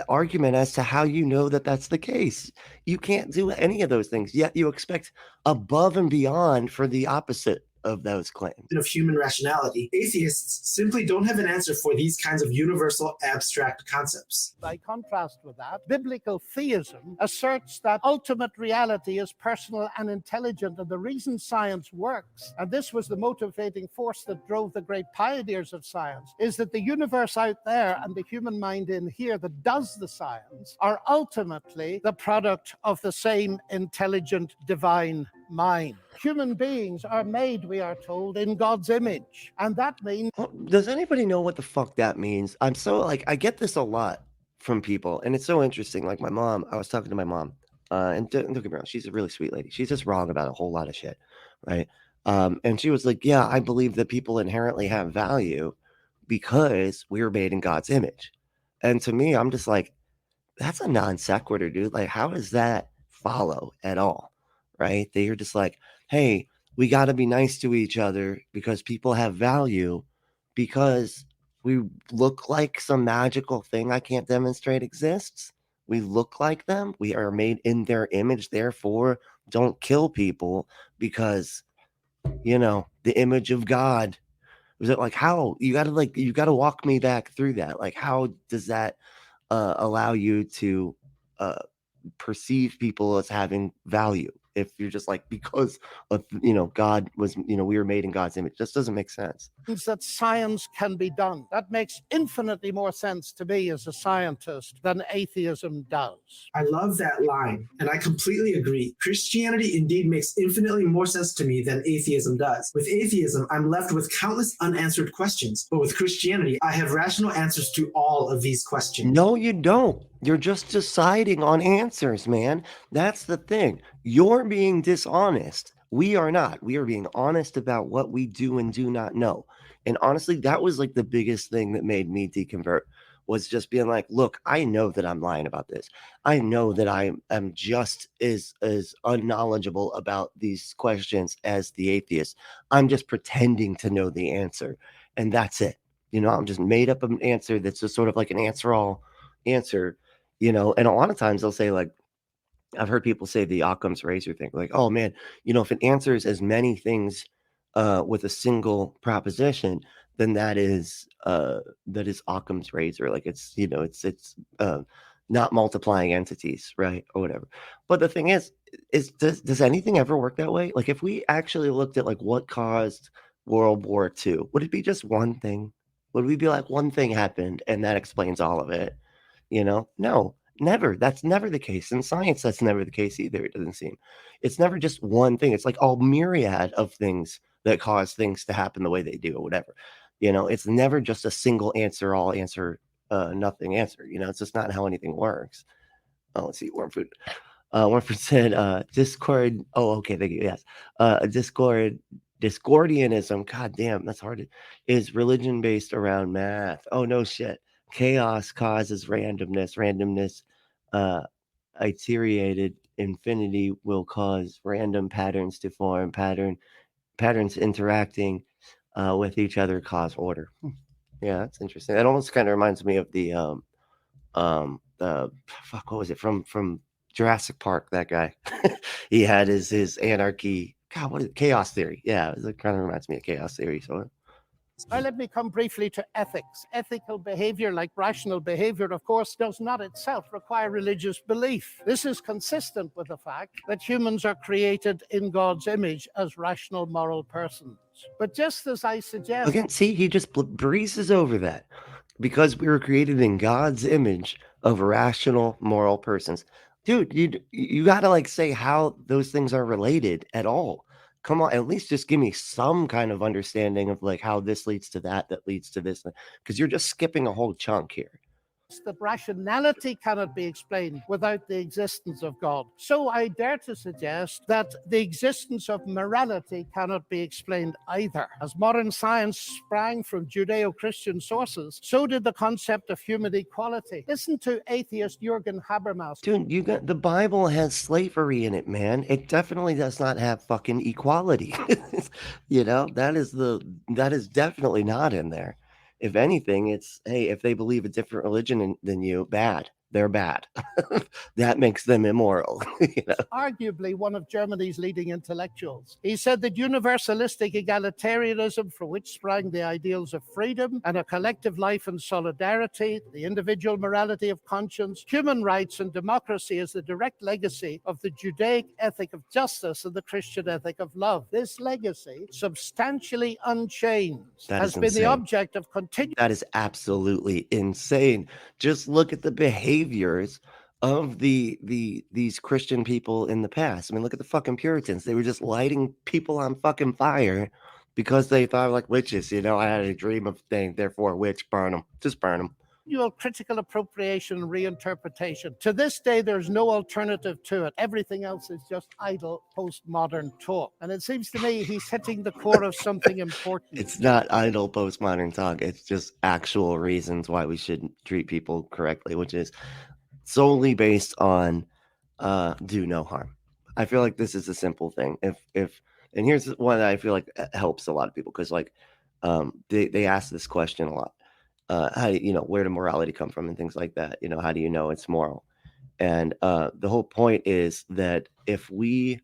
argument as to how you know that that's the case. You can't do any of those things, yet you expect above and beyond for the opposite of those claims. Of human rationality, atheists simply don't have an answer for these kinds of universal abstract concepts. By contrast with that, biblical theism asserts that ultimate reality is personal and intelligent, and the reason science works, and this was the motivating force that drove the great pioneers of science, is that the universe out there and the human mind in here that does the science are ultimately the product of the same intelligent divine mind. Human beings are made, we are told, in God's image. And that means... Does anybody know what the fuck that means? I'm so I get this a lot from people, and it's so interesting. Like my mom, I was talking to my mom, and don't get me wrong, she's a really sweet lady. She's just wrong about a whole lot of shit, right? And she was like, yeah, I believe that people inherently have value because we were made in God's image. And to me, I'm just like, that's a non sequitur, dude. Like, how does that follow at all? Right? They're just like, hey, we got to be nice to each other because people have value because we look like some magical thing I can't demonstrate exists. We look like them. We are made in their image. Therefore, don't kill people because, the image of God. Was it like how you got to walk me back through that? Like, how does that allow you to perceive people as having value? If you're just like, because of, God was, we were made in God's image, just doesn't make sense. That science can be done. That makes infinitely more sense to me as a scientist than atheism does. I love that line, and I completely agree. Christianity indeed makes infinitely more sense to me than atheism does. With atheism, I'm left with countless unanswered questions, but with Christianity, I have rational answers to all of these questions. No, you don't. You're just deciding on answers, man. That's the thing. You're being dishonest. We are not. We are being honest about what we do and do not know. And honestly, that was like the biggest thing that made me deconvert, was just being like, look, I know that I'm lying about this. I know that I am just as unknowledgeable about these questions as the atheist. I'm just pretending to know the answer. And that's it. I'm just made up an answer that's just sort of like an answer all answer, and a lot of times they'll say, like, I've heard people say the Occam's razor thing, like, oh man, if it answers as many things with a single proposition, then that is Occam's razor. Like it's not multiplying entities, right? Or whatever. But the thing is does anything ever work that way? Like if we actually looked at like what caused World War II, would it be just one thing? Would we be like, one thing happened and that explains all of it? No, never. That's never the case. In science, that's never the case either, it doesn't seem. It's never just one thing. It's like all myriad of things that cause things to happen the way they do or whatever. It's never just a single answer, all answer, nothing answer. It's just not how anything works. Oh, let's see, Wormfood. Wormfood said, Discord. Oh, okay, thank you. Yes. Discordianism, god damn, that's hard. Is religion based around math? Oh, no shit. Chaos causes randomness. Randomness, iterated infinity will cause random patterns to form. Patterns interacting with each other cause order. Yeah, that's interesting. That almost kind of reminds me of the fuck, what was it from Jurassic Park? That guy, he had his anarchy God, what is it? Chaos theory? Yeah, it kind of reminds me of chaos theory. So Now, let me come briefly to ethics. Ethical behavior, like rational behavior, of course, does not itself require religious belief. This is consistent with the fact that humans are created in God's image as rational, moral persons. But just as I suggest... again, see, he just breezes over that. Because we were created in God's image of rational, moral persons. Dude, you got to like say how those things are related at all. Come on, at least just give me some kind of understanding of like how this leads to that leads to this, because you're just skipping a whole chunk here. That rationality cannot be explained without the existence of God. So I dare to suggest that the existence of morality cannot be explained either. As modern science sprang from Judeo-Christian sources, so did the concept of human equality. Listen to atheist Jürgen Habermas. Dude, the Bible has slavery in it, man. It definitely does not have fucking equality. You know, that is definitely not in there. If anything, it's, hey, if they believe a different religion than you, bad. They're bad. That makes them immoral. You know? Arguably one of Germany's leading intellectuals. He said that universalistic egalitarianism, from which sprang the ideals of freedom and a collective life and solidarity, the individual morality of conscience, human rights, and democracy, is the direct legacy of the Judaic ethic of justice and the Christian ethic of love. This legacy, substantially unchanged, has been the object of continued... That is absolutely insane. Just look at the behaviors of these Christian people in the past. I mean, look at the fucking Puritans. They were just lighting people on fucking fire because they thought like witches. You know, I had a dream of thing, therefore witch, burn them, just burn them. Critical appropriation and reinterpretation. To this day, there's no alternative to it. Everything else is just idle postmodern talk. And it seems to me he's hitting the core of something important. It's not idle postmodern talk. It's just actual reasons why we should treat people correctly, which is solely based on do no harm. I feel like this is a simple thing. If and here's one that I feel like helps a lot of people, because like they ask this question a lot. How you know, where did morality come from and things like that? You know, how do you know it's moral? And the whole point is that if we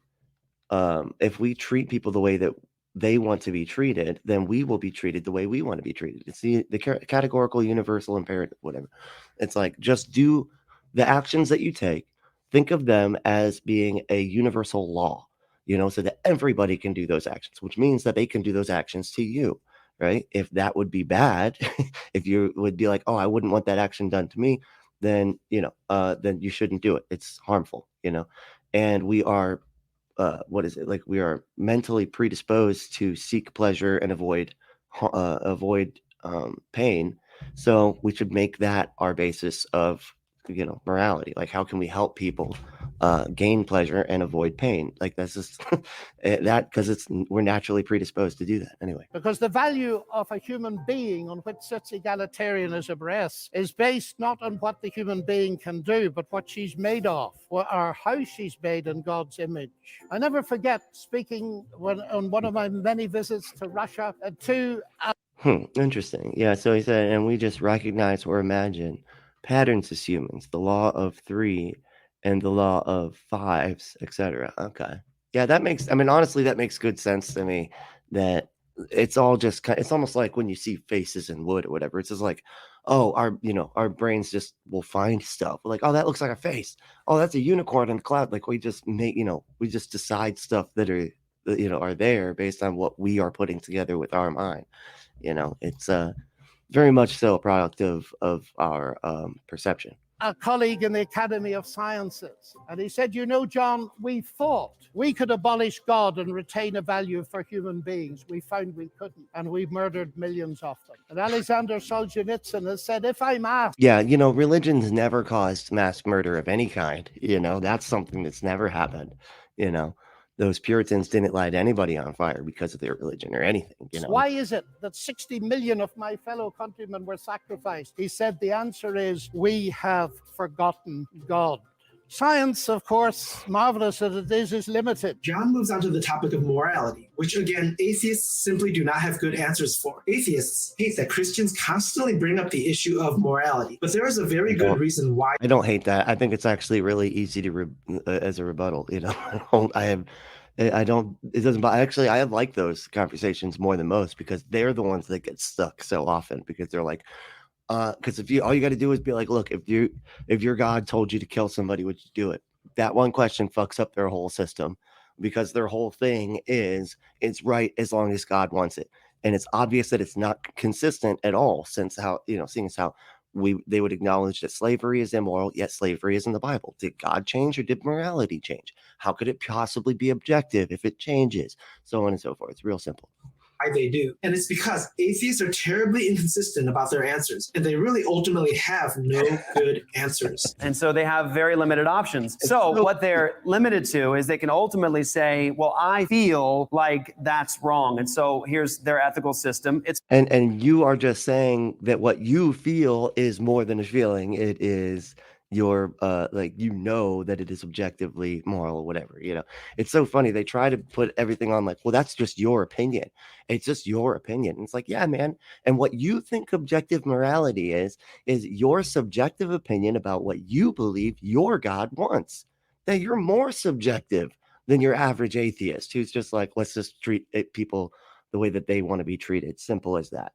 treat people the way that they want to be treated, then we will be treated the way we want to be treated. It's the categorical universal imperative, whatever. It's like, just do the actions that you take, think of them as being a universal law, you know, so that everybody can do those actions, which means that they can do those actions to you. Right? If that would be bad, if you would be like, oh, I wouldn't want that action done to me, then, you know, then you shouldn't do it. It's harmful, you know, and we are, we are mentally predisposed to seek pleasure and avoid pain. So we should make that our basis of, you know, morality. Like, how can we help people gain pleasure and avoid pain? Like, that's just that, because we're naturally predisposed to do that anyway. Because the value of a human being on which such egalitarianism rests is based not on what the human being can do, but what she's made of, or how she's made in God's image. I never forget speaking on one of my many visits to Russia to... Interesting. Yeah, so he said, and we just recognize or imagine patterns as humans, the law of three and the law of fives, etc. Okay. Yeah, that makes, I mean, honestly, that makes good sense to me, that it's all just, it's almost like when you see faces in wood or whatever, it's just like, oh, our brains just will find stuff. We're like, oh, that looks like a face. Oh, that's a unicorn in the cloud. Like, we just make, we just decide stuff that are there based on what we are putting together with our mind. It's very much so a product of our perception. A colleague in the Academy of Sciences, and he said, John, we thought we could abolish God and retain a value for human beings. We found we couldn't, and we murdered millions of them. And Alexander Solzhenitsyn has said, if I'm asked... Yeah, religion's never caused mass murder of any kind. That's something that's never happened. Those Puritans didn't light anybody on fire because of their religion or anything. Why is it that 60 million of my fellow countrymen were sacrificed? He said the answer is, we have forgotten God. Science, of course, marvelous as it is limited. John moves on to the topic of morality, which again, atheists simply do not have good answers for. Atheists hate that Christians constantly bring up the issue of morality, but there is a very good reason why. I don't hate that. I think it's actually really easy to as a rebuttal. I have I don't, it doesn't, actually, I like those conversations more than most because they're the ones that get stuck so often because they're like, because if you, all you got to do is be like, look, if your God told you to kill somebody, would you do it? That one question fucks up their whole system because their whole thing is it's right as long as God wants it. And it's obvious that it's not consistent at all since how, seeing as how they would acknowledge that slavery is immoral, yet slavery is in the Bible. Did God change or did morality change? How could it possibly be objective if it changes? So on and so forth. It's real simple. Why they do. And it's because atheists are terribly inconsistent about their answers, and they really ultimately have no good answers. And so they have very limited options. So what they're limited to is they can ultimately say, well, I feel like that's wrong. And so here's their ethical system. It's and you are just saying that what you feel is more than a feeling. It is your like that it is objectively moral or whatever. It's so funny, they try to put everything on like, well, that's just your opinion, it's just your opinion. And it's like, yeah, man, and what you think objective morality is your subjective opinion about what you believe your God wants. That you're more subjective than your average atheist who's just like, let's just treat people the way that they want to be treated. Simple as that.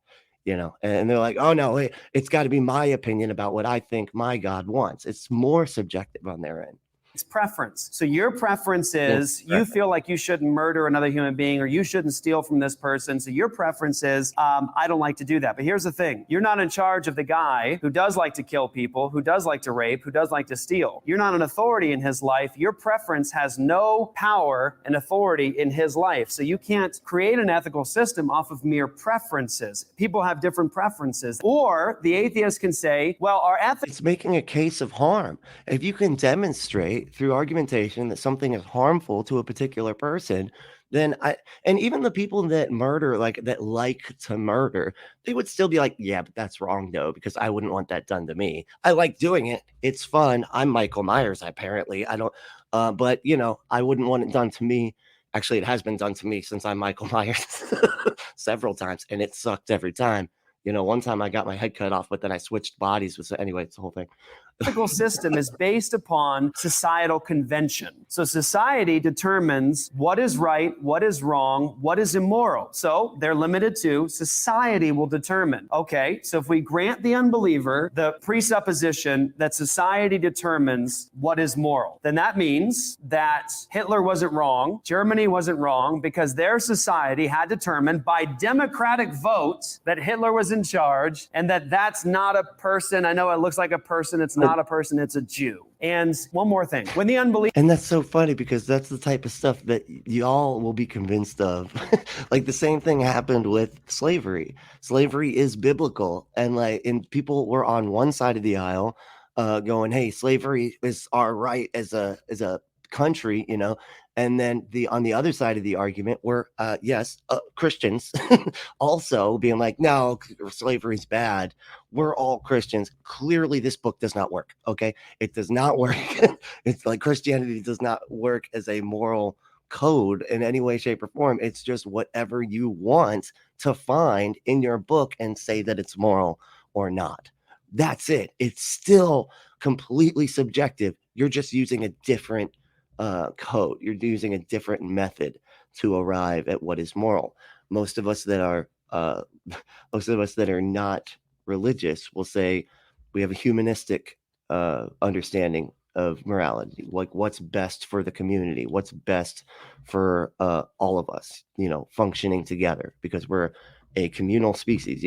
And they're like, oh no, it's got to be my opinion about what I think my God wants. It's more subjective on their end. It's preference. So your preference is you feel like you shouldn't murder another human being or you shouldn't steal from this person. So your preference is, I don't like to do that. But here's the thing. You're not in charge of the guy who does like to kill people, who does like to rape, who does like to steal. You're not an authority in his life. Your preference has no power and authority in his life. So you can't create an ethical system off of mere preferences. People have different preferences. Or the atheist can say, well, our ethics... It's making a case of harm. If you can demonstrate through argumentation that something is harmful to a particular person, then and even the people that murder, like to murder, they would still be like, yeah, but that's wrong though, because I wouldn't want that done to me. I like doing it. It's fun. I'm Michael Myers, apparently. I don't, but I wouldn't want it done to me. Actually, it has been done to me since I'm Michael Myers several times, and it sucked every time. One time I got my head cut off, but then I switched bodies. Anyway, it's the whole thing. The ethical system is based upon societal convention. So society determines what is right, what is wrong, what is immoral. So they're limited to society will determine. Okay, so if we grant the unbeliever the presupposition that society determines what is moral, then that means that Hitler wasn't wrong, Germany wasn't wrong, because their society had determined by democratic vote that Hitler was in charge and that's not a person. I know it looks like a person. It's not a person, it's a Jew. And one more thing, when the unbeliever... And that's so funny because that's the type of stuff that y'all will be convinced of. Like the same thing happened with slavery. Slavery is biblical. And people were on one side of the aisle going, hey, slavery is our right as a country, and then on the other side of the argument were Christians also being like, no, slavery's bad, we're all Christians. Clearly this book does not work. Okay, it does not work. It's like Christianity does not work as a moral code in any way, shape, or form. It's just whatever you want to find in your book and say that it's moral or not. That's it. It's still completely subjective. You're just using a different code. You're using a different method to arrive at what is moral. Most of us that are not religious will say we have a humanistic understanding of morality, like what's best for the community, what's best for all of us, functioning together, because we're a communal species.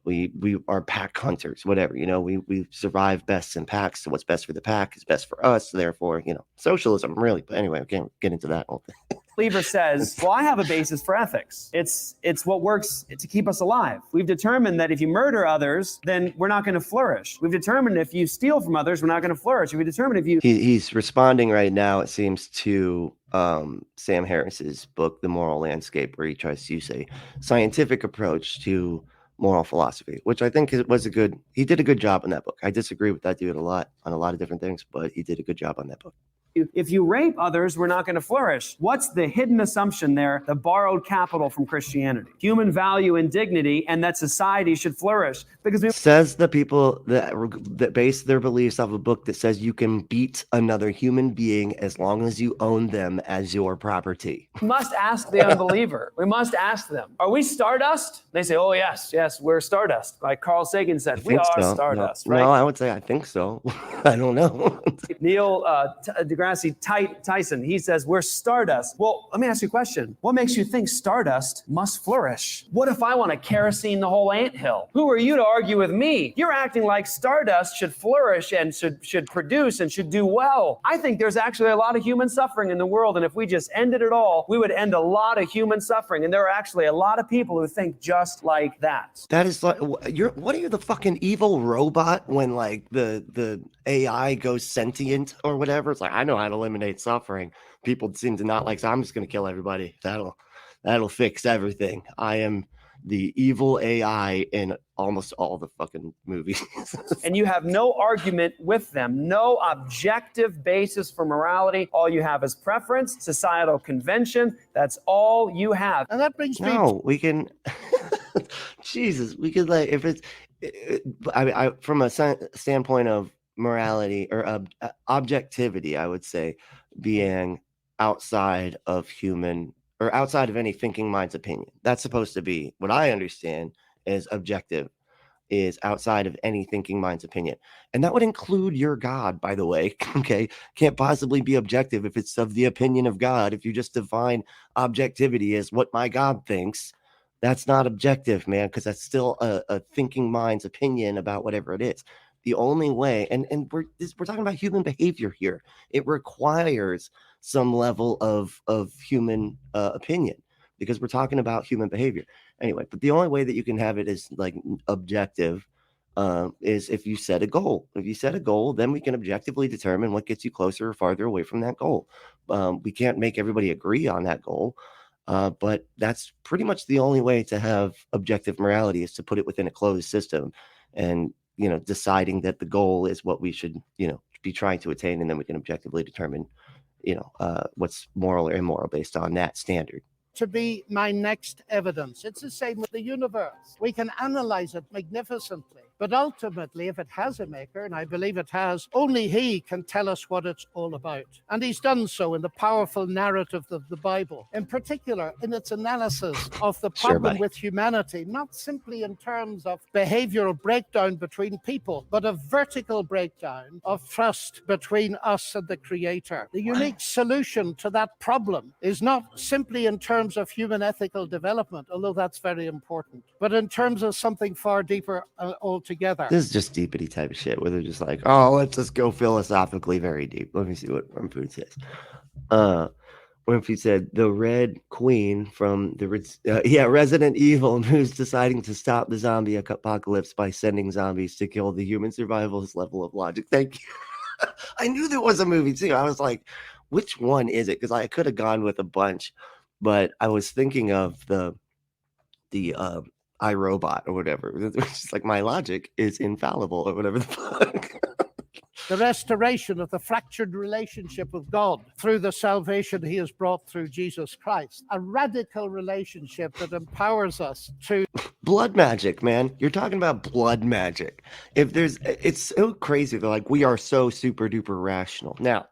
We are pack hunters, whatever, we survive best in packs. So what's best for the pack is best for us. Therefore, socialism really. But anyway, we can't get into that whole thing. Believer says, well, I have a basis for ethics. It's what works to keep us alive. We've determined that if you murder others, then we're not going to flourish. We've determined if you steal from others, we're not going to flourish. We've determined if you... He's responding right now, it seems, to Sam Harris's book, The Moral Landscape, where he tries to use a scientific approach to moral philosophy, which I think he did a good job in that book. I disagree with that dude a lot on a lot of different things, but he did a good job on that book. If you rape others, we're not going to flourish. What's the hidden assumption there? The borrowed capital from Christianity. Human value and dignity, and that society should flourish. Because says the people that base their beliefs off a book that says you can beat another human being as long as you own them as your property. we must ask the unbeliever. We must ask them, are we stardust? They say, oh, yes, we're stardust. Like Carl Sagan said, we are stardust, right? No, I would say I think so. I don't know. Neil deGrasse Tyson, he says, we're stardust. Well, let me ask you a question. What makes you think stardust must flourish? What if I want to kerosene the whole anthill? Who are you to argue with me? You're acting like stardust should flourish and should produce and should do well. I think there's actually a lot of human suffering in the world, and if we just ended it all, we would end a lot of human suffering, and there are actually a lot of people who think just like that. That is like, what are you, the fucking evil robot when like the AI goes sentient or whatever? It's like, I know how to eliminate suffering. People seem to not like, so I'm just going to kill everybody. That'll fix everything. I am the evil AI in almost all the fucking movies. And you have no argument with them, no objective basis for morality. All you have is preference, societal convention. That's all you have. And that brings me we can Jesus, we could like, if it's I from a standpoint of morality or objectivity, I would say being outside of human or outside of any thinking mind's opinion. That's supposed to be what I understand is objective, is outside of any thinking mind's opinion. And that would include your God, by the way. Okay. Can't possibly be objective if it's of the opinion of God. If you just define objectivity as what my God thinks, that's not objective, man, because that's still a thinking mind's opinion about whatever it is. The only way, and we're talking about human behavior here. It requires some level of human opinion because we're talking about human behavior. Anyway, but the only way that you can have it is like objective is if you set a goal. If you set a goal, then we can objectively determine what gets you closer or farther away from that goal. We can't make everybody agree on that goal. But that's pretty much the only way to have objective morality is to put it within a closed system and, deciding that the goal is what we should, be trying to attain. And then we can objectively determine, what's moral or immoral based on that standard. To be my next evidence. It's the same with the universe. We can analyze it magnificently, but ultimately, if it has a maker, and I believe it has, only he can tell us what it's all about. And he's done so in the powerful narrative of the Bible, in particular in its analysis of the problem with humanity, not simply in terms of behavioral breakdown between people, but a vertical breakdown of trust between us and the Creator. The unique solution to that problem is not simply in terms of human ethical development, although that's very important, but in terms of something far deeper altogether. This is just deepity type of shit where they're just like, oh, let's just go philosophically very deep. Let me see what Rumfood says. Rumfood said the Red Queen from the Resident Evil, who's deciding to stop the zombie apocalypse by sending zombies to kill the human survivalist level of logic. Thank you. I knew there was a movie too. I was like, which one is it? Because I could have gone with a bunch. But I was thinking of the iRobot or whatever. It's just like my logic is infallible or whatever the fuck. The restoration of the fractured relationship with God through the salvation he has brought through Jesus Christ. A radical relationship that empowers us to... Blood magic, man. You're talking about blood magic. It's so crazy. They're like, we are so super duper rational. Now,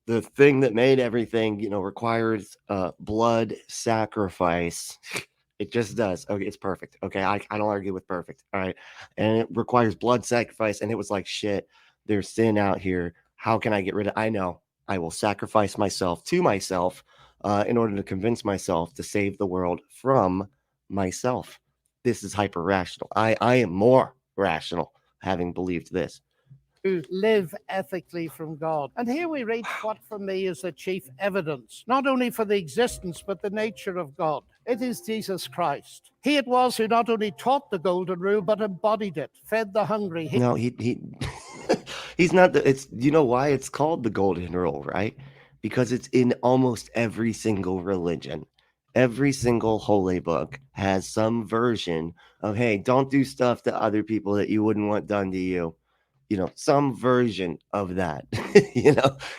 the thing that made everything, requires blood sacrifice. It just does. Okay, it's perfect. Okay, I don't argue with perfect. All right. And it requires blood sacrifice. And it was like, shit, there's sin out here. How can I get rid of it? I know. I will sacrifice myself to myself in order to convince myself to save the world from myself. This is hyper rational. I am more rational having believed this. To live ethically from God. And here we reach what for me is the chief evidence, not only for the existence, but the nature of God. It is Jesus Christ. He it was who not only taught the golden rule, but embodied it, fed the hungry. No, he he's not you know why it's called the golden rule, right? Because it's in almost every single religion. Every single holy book has some version of, hey, don't do stuff to other people that you wouldn't want done to you. some version of that.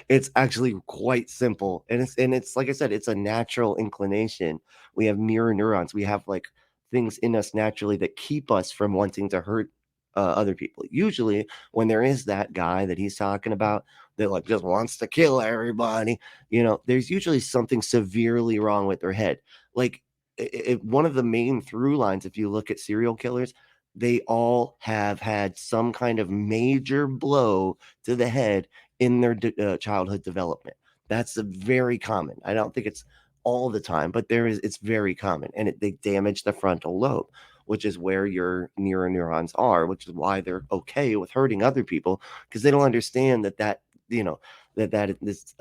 It's actually quite simple, and it's like I said, it's a natural inclination. We have mirror neurons. We have like things in us naturally that keep us from wanting to hurt other people. Usually, when there is that guy that he's talking about that like just wants to kill everybody, there's usually something severely wrong with their head. Like one of the main through lines, if you look at serial killers, they all have had some kind of major blow to the head in their childhood development. That's very common. I don't think it's all the time, but it's very common, and they damage the frontal lobe, which is where your mirror neurons are, which is why they're okay with hurting other people, because they don't understand that this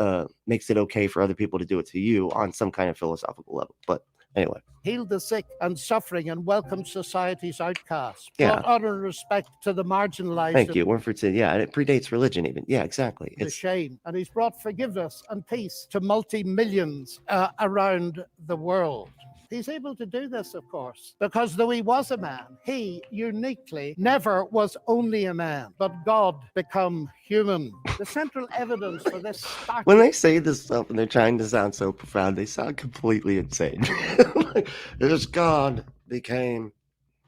makes it okay for other people to do it to you on some kind of philosophical level. But anyway. Healed the sick and suffering and welcomed society's outcasts. Yeah. Brought honor and respect to the marginalized. Thank you. And it predates religion even. Yeah, exactly. The shame. And he's brought forgiveness and peace to multi-millions around the world. He's able to do this, of course, because though he was a man, he uniquely never was only a man, but God become human. The central evidence for this when they say this stuff and they're trying to sound so profound, they sound completely insane. This God became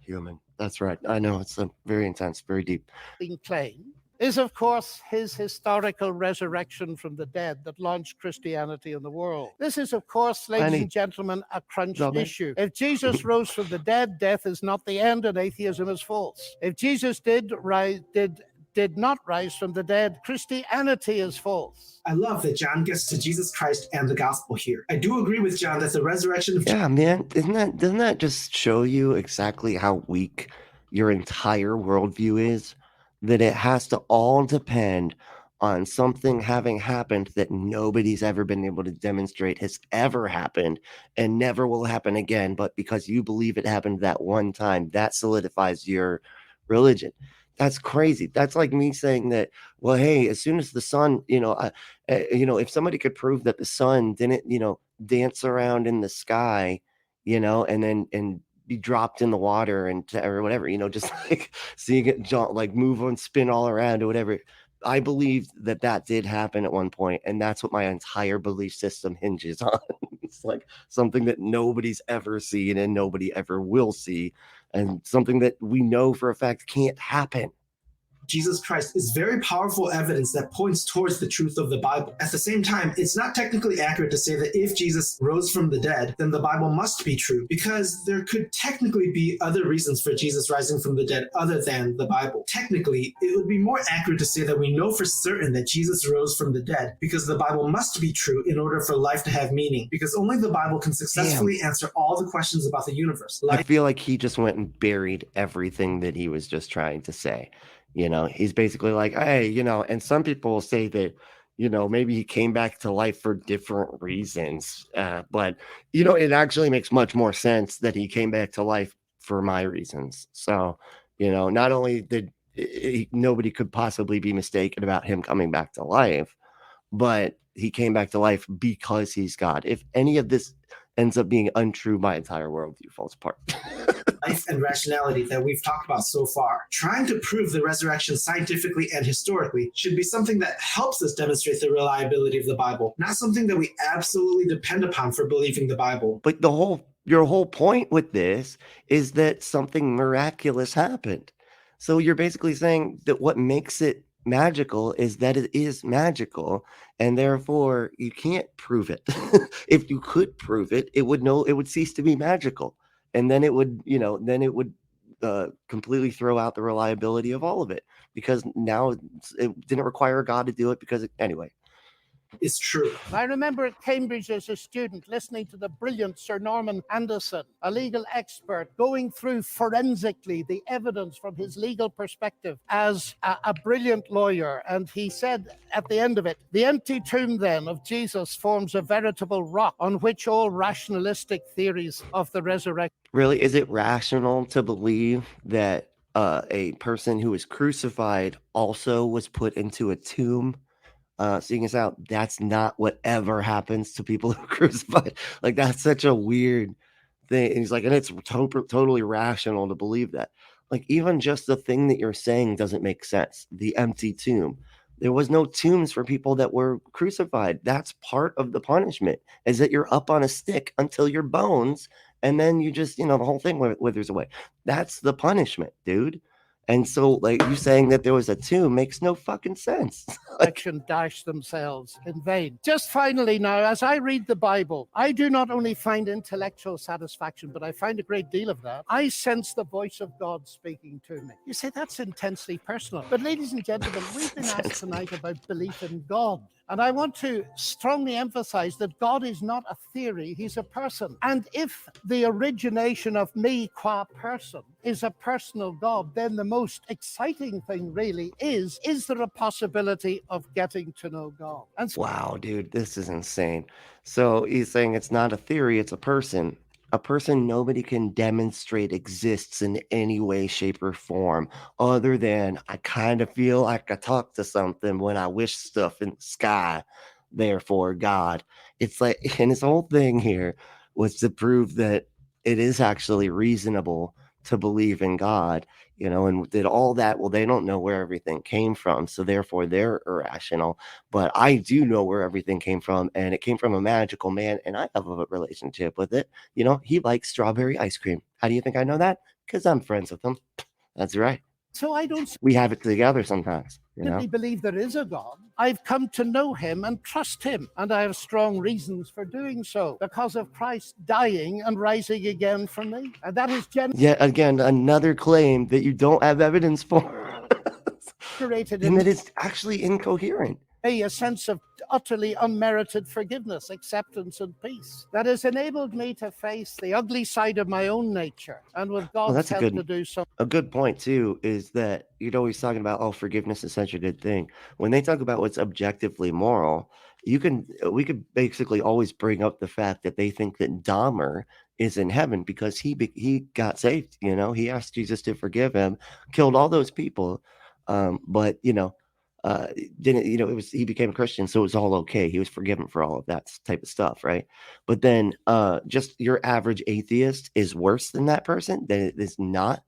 human. That's right. I know it's very intense, very deep. Claim is, of course, his historical resurrection from the dead that launched Christianity in the world. This is, of course, ladies and gentlemen, a crunched issue. If Jesus rose from the dead, death is not the end and atheism is false. If Jesus did not rise from the dead, Christianity is false. I love that John gets to Jesus Christ and the gospel here. I do agree with John that the resurrection of man, doesn't that just show you exactly how weak your entire worldview is? That it has to all depend on something having happened that nobody's ever been able to demonstrate has ever happened and never will happen again. But because you believe it happened that one time, that solidifies your religion. That's crazy. That's like me saying that, well, hey, as soon as the sun, if somebody could prove that the sun didn't, dance around in the sky, and be dropped in the water or whatever, just like seeing it like move and spin all around or whatever. I believe that did happen at one point, and that's what my entire belief system hinges on. It's like something that nobody's ever seen and nobody ever will see, and something that we know for a fact can't happen. Jesus Christ is very powerful evidence that points towards the truth of the Bible. At the same time, it's not technically accurate to say that if Jesus rose from the dead, then the Bible must be true, because there could technically be other reasons for Jesus rising from the dead other than the Bible. Technically, it would be more accurate to say that we know for certain that Jesus rose from the dead because the Bible must be true in order for life to have meaning, because only the Bible can successfully answer all the questions about the universe. I feel like he just went and buried everything that he was just trying to say. He's basically like, hey, and some people say that, maybe he came back to life for different reasons. But, it actually makes much more sense that he came back to life for my reasons. So, not only did nobody could possibly be mistaken about him coming back to life, but he came back to life because he's God. If any of this ends up being untrue, my entire worldview falls apart. Life and rationality that we've talked about so far. Trying to prove the resurrection scientifically and historically should be something that helps us demonstrate the reliability of the Bible, not something that we absolutely depend upon for believing the Bible. But your whole point with this is that something miraculous happened. So you're basically saying that what makes it magical is that it is magical, and therefore you can't prove it. If you could prove it, it would cease to be magical. And then it would, completely throw out the reliability of all of it, because now it didn't require God to do it anyway. Is true. I remember at Cambridge as a student listening to the brilliant Sir Norman Anderson, a legal expert, going through forensically the evidence from his legal perspective as a brilliant lawyer. And he said at the end of it, the empty tomb then of Jesus forms a veritable rock on which all rationalistic theories of the resurrection. Really, is it rational to believe that a person who was crucified also was put into a tomb? Seeing as out, that's not what ever happens to people who are crucified. Like, that's such a weird thing. And he's like, and it's totally rational to believe that. Like, even just the thing that you're saying doesn't make sense. The empty tomb. There was no tombs for people that were crucified. That's part of the punishment, is that you're up on a stick until your bones, and then you just, the whole thing withers away. That's the punishment, dude. And so, like, you saying that there was a tomb makes no fucking sense. Action dash themselves in vain. Just finally now, as I read the Bible, I do not only find intellectual satisfaction, but I find a great deal of that. I sense the voice of God speaking to me. You say that's intensely personal. But ladies and gentlemen, we've been asked tonight about belief in God. And I want to strongly emphasize that God is not a theory, he's a person. And if the origination of me qua person is a personal God, then the most exciting thing really is there a possibility of getting to know God? And so, Wow, dude, this is insane. So he's saying it's not a theory, it's a person. A person nobody can demonstrate exists in any way, shape, or form, other than I kind of feel like I talk to something when I wish stuff in the sky, therefore God. It's like, and his whole thing here was to prove that it is actually reasonable to believe in God, and did all that. Well, they don't know where everything came from, so therefore they're irrational. But I do know where everything came from, and it came from a magical man, and I have a relationship with it. He likes strawberry ice cream. How do you think I know that? Because I'm friends with him. That's right. so I don't We have it together sometimes, simply believe there is a God. I've come to know him and trust him, and I have strong reasons for doing so because of Christ dying and rising again for me. And that is Yet again, another claim that you don't have evidence for. generated And in that is actually incoherent. me a sense of utterly unmerited forgiveness, acceptance, and peace that has enabled me to face the ugly side of my own nature, and with Well, God's that's help to do so. a good point too, is that always talking about, oh, forgiveness is such a good thing. When they talk about what's objectively moral, we could basically always bring up the fact that they think that Dahmer is in heaven because he got saved. He asked Jesus to forgive him, killed all those people, but didn't it was he became a Christian, so it was all okay. He was forgiven for all of that type of stuff, right? But then just your average atheist is worse than that person. That it is not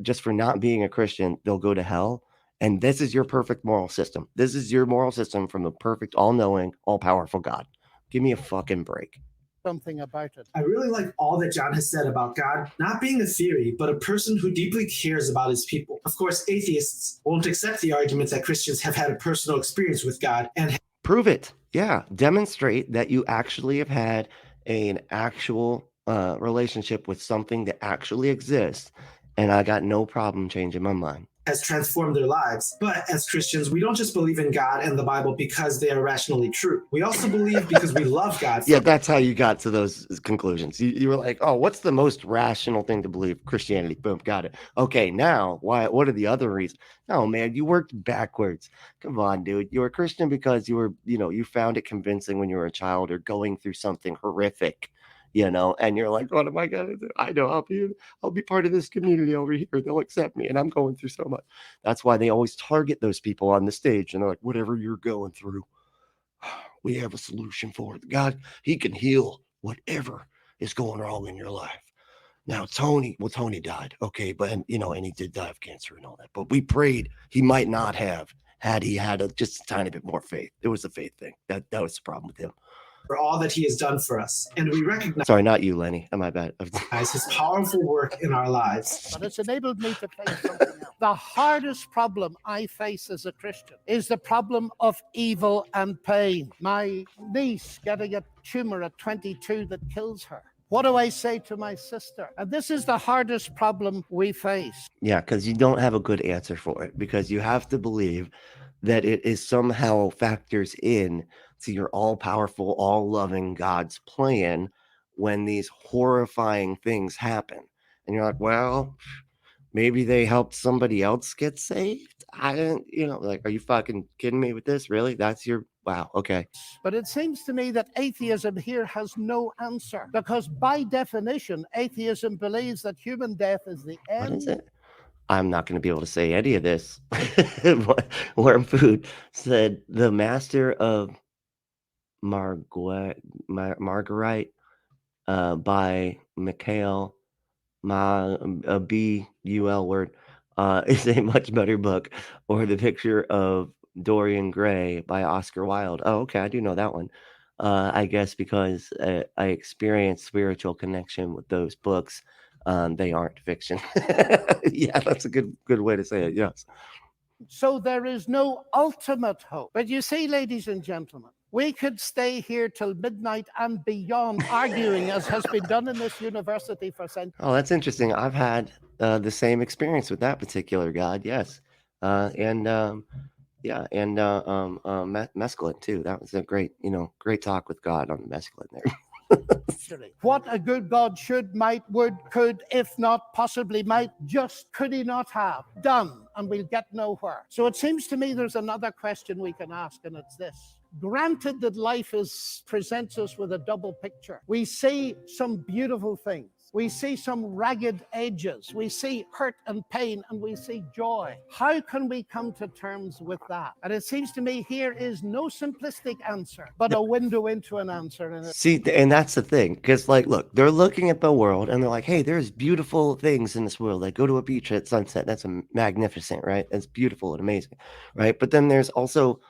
just for not being a Christian, they'll go to hell. And this is your perfect moral system. This is your moral system from the perfect, all-knowing, all-powerful God. Give me a fucking break. Something about it. I really like all that John has said about God not being a theory, but a person who deeply cares about his people. Of course, atheists won't accept the argument that Christians have had a personal experience with God and prove it. Yeah, demonstrate that you actually have had an actual relationship with something that actually exists, and I got no problem changing my mind. Has transformed their lives. But as Christians, we don't just believe in God and the Bible because they are rationally true. We also believe because we love God. Yeah, that's how you got to those conclusions. You were like, oh, what's the most rational thing to believe? Christianity. Boom, got it. Okay, now, what are the other reasons? No, man, you worked backwards. Come on, dude. You were a Christian because you found it convincing when you were a child or going through something horrific. And you're like, what am I gonna do? I know I'll be part of this community over here. They'll accept me, and I'm going through so much. That's why they always target those people on the stage, and they're like, whatever you're going through, we have a solution for it. God, he can heal whatever is going wrong in your life. Now, Tony died, okay, but and he did die of cancer and all that. But we prayed he might not have had he had just a tiny bit more faith. It was a faith thing. That was the problem with him. For all that he has done for us. And we recognize Sorry, not you, Lenny. My bad. his powerful work in our lives. But it's enabled me to face something else. The hardest problem I face as a Christian is the problem of evil and pain. My niece getting a tumor at 22 that kills her. What do I say to my sister? And this is the hardest problem we face. Yeah, because you don't have a good answer for it, because you have to believe that it is somehow factors in to your all-powerful, all-loving God's plan when these horrifying things happen. And you're like, well, maybe they helped somebody else get saved. I didn't, like, are you fucking kidding me with this? Really? That's your, wow, okay. But it seems to me that atheism here has no answer, because by definition, atheism believes that human death is the end. What is it? I'm not going to be able to say any of this. Worm Food said the master of Marguerite by Mikhail my a BUL word is a much better book, or The Picture of Dorian Gray by Oscar Wilde. Oh, okay, I do know that one. I guess because I experienced spiritual connection with those books. They aren't fiction. Yeah, that's a good way to say it. Yes. So there is no ultimate hope. But you see, ladies and gentlemen, we could stay here till midnight and beyond arguing, as has been done in this university for centuries. Oh, that's interesting. I've had the same experience with that particular God. Yes. And yeah, and mescaline too. That was a great, great talk with God on the mescaline there. What a good God should, might, would, could, if not, possibly might, just could he not have done, and we'll get nowhere. So it seems to me there's another question we can ask, and it's this. Granted that life presents us with a double picture. We see some beautiful things. We see some ragged edges. We see hurt and pain, and we see joy. How can we come to terms with that? And it seems to me here is no simplistic answer, but a window into an answer. And See, and that's the thing, because look, they're looking at the world and they're like, hey, there's beautiful things in this world. Like, go to a beach at sunset. That's magnificent, right? That's beautiful and amazing, right? But then there's also,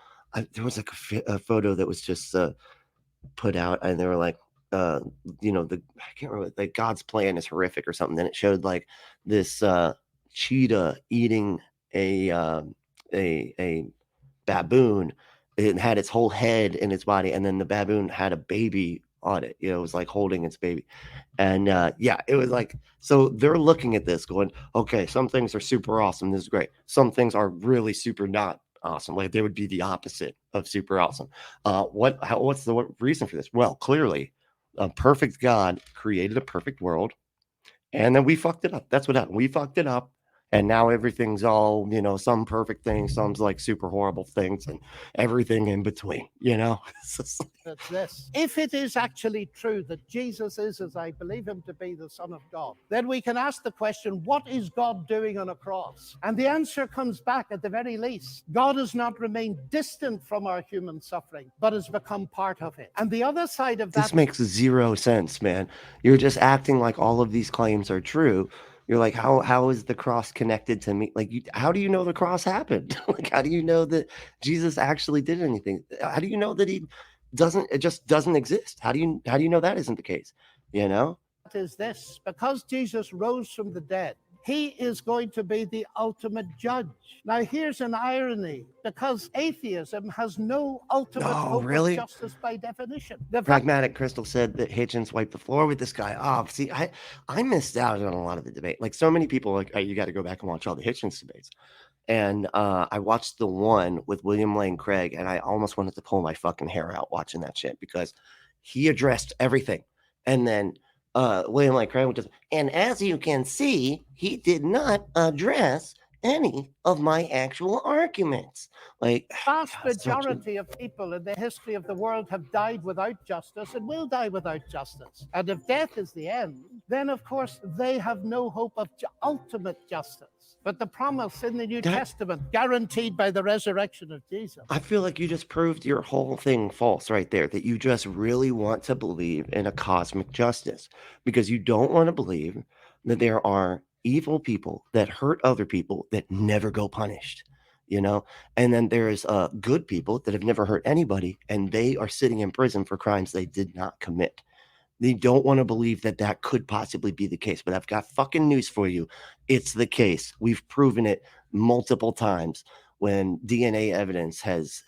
there was like a photo that was just put out, and they were like, I can't remember, like God's plan is horrific or something. Then it showed like this cheetah eating a baboon. It had its whole head in its body, and then the baboon had a baby on it. It was like holding its baby. And yeah, it was like, so they're looking at this going, okay, some things are super awesome. This is great. Some things are really super not awesome. Like they would be the opposite of super awesome. What's the reason for this? Well, clearly a perfect God created a perfect world, and then we fucked it up. That's what happened. We fucked it up. And now everything's all, some perfect things, some's like super horrible things, and everything in between, That's this. If it is actually true that Jesus is, as I believe him to be, the Son of God, then we can ask the question, what is God doing on a cross? And the answer comes back at the very least. God has not remained distant from our human suffering, but has become part of it. And the other side of that... This makes zero sense, man. You're just acting like all of these claims are true. You're like, how is the cross connected to me? Like, how do you know the cross happened? Like, how do you know that Jesus actually did anything? How do you know that it just doesn't exist? How do you know that isn't the case? Is this, because Jesus rose from the dead, he is going to be the ultimate judge. Now, here's an irony, because atheism has no ultimate hope of justice by definition. Pragmatic Crystal said that Hitchens wiped the floor with this guy. Oh, see, I missed out on a lot of the debate. Like, so many people, like, you got to go back and watch all the Hitchens debates. And I watched the one with William Lane Craig, and I almost wanted to pull my fucking hair out watching that shit, because he addressed everything. And then William Lane Craig just, and as you can see, he did not address any of my actual arguments. Like, vast majority of people in the history of the world have died without justice and will die without justice. And if death is the end, then of course they have no hope of ultimate justice. But the promise in the New Testament, guaranteed by the resurrection of Jesus. I feel like you just proved your whole thing false right there, that you just really want to believe in a cosmic justice, because you don't want to believe that there are evil people that hurt other people that never go punished, and then there's good people that have never hurt anybody, and they are sitting in prison for crimes they did not commit. They don't want to believe that that could possibly be the case, but I've got fucking news for you. It's the case. We've proven it multiple times when DNA evidence has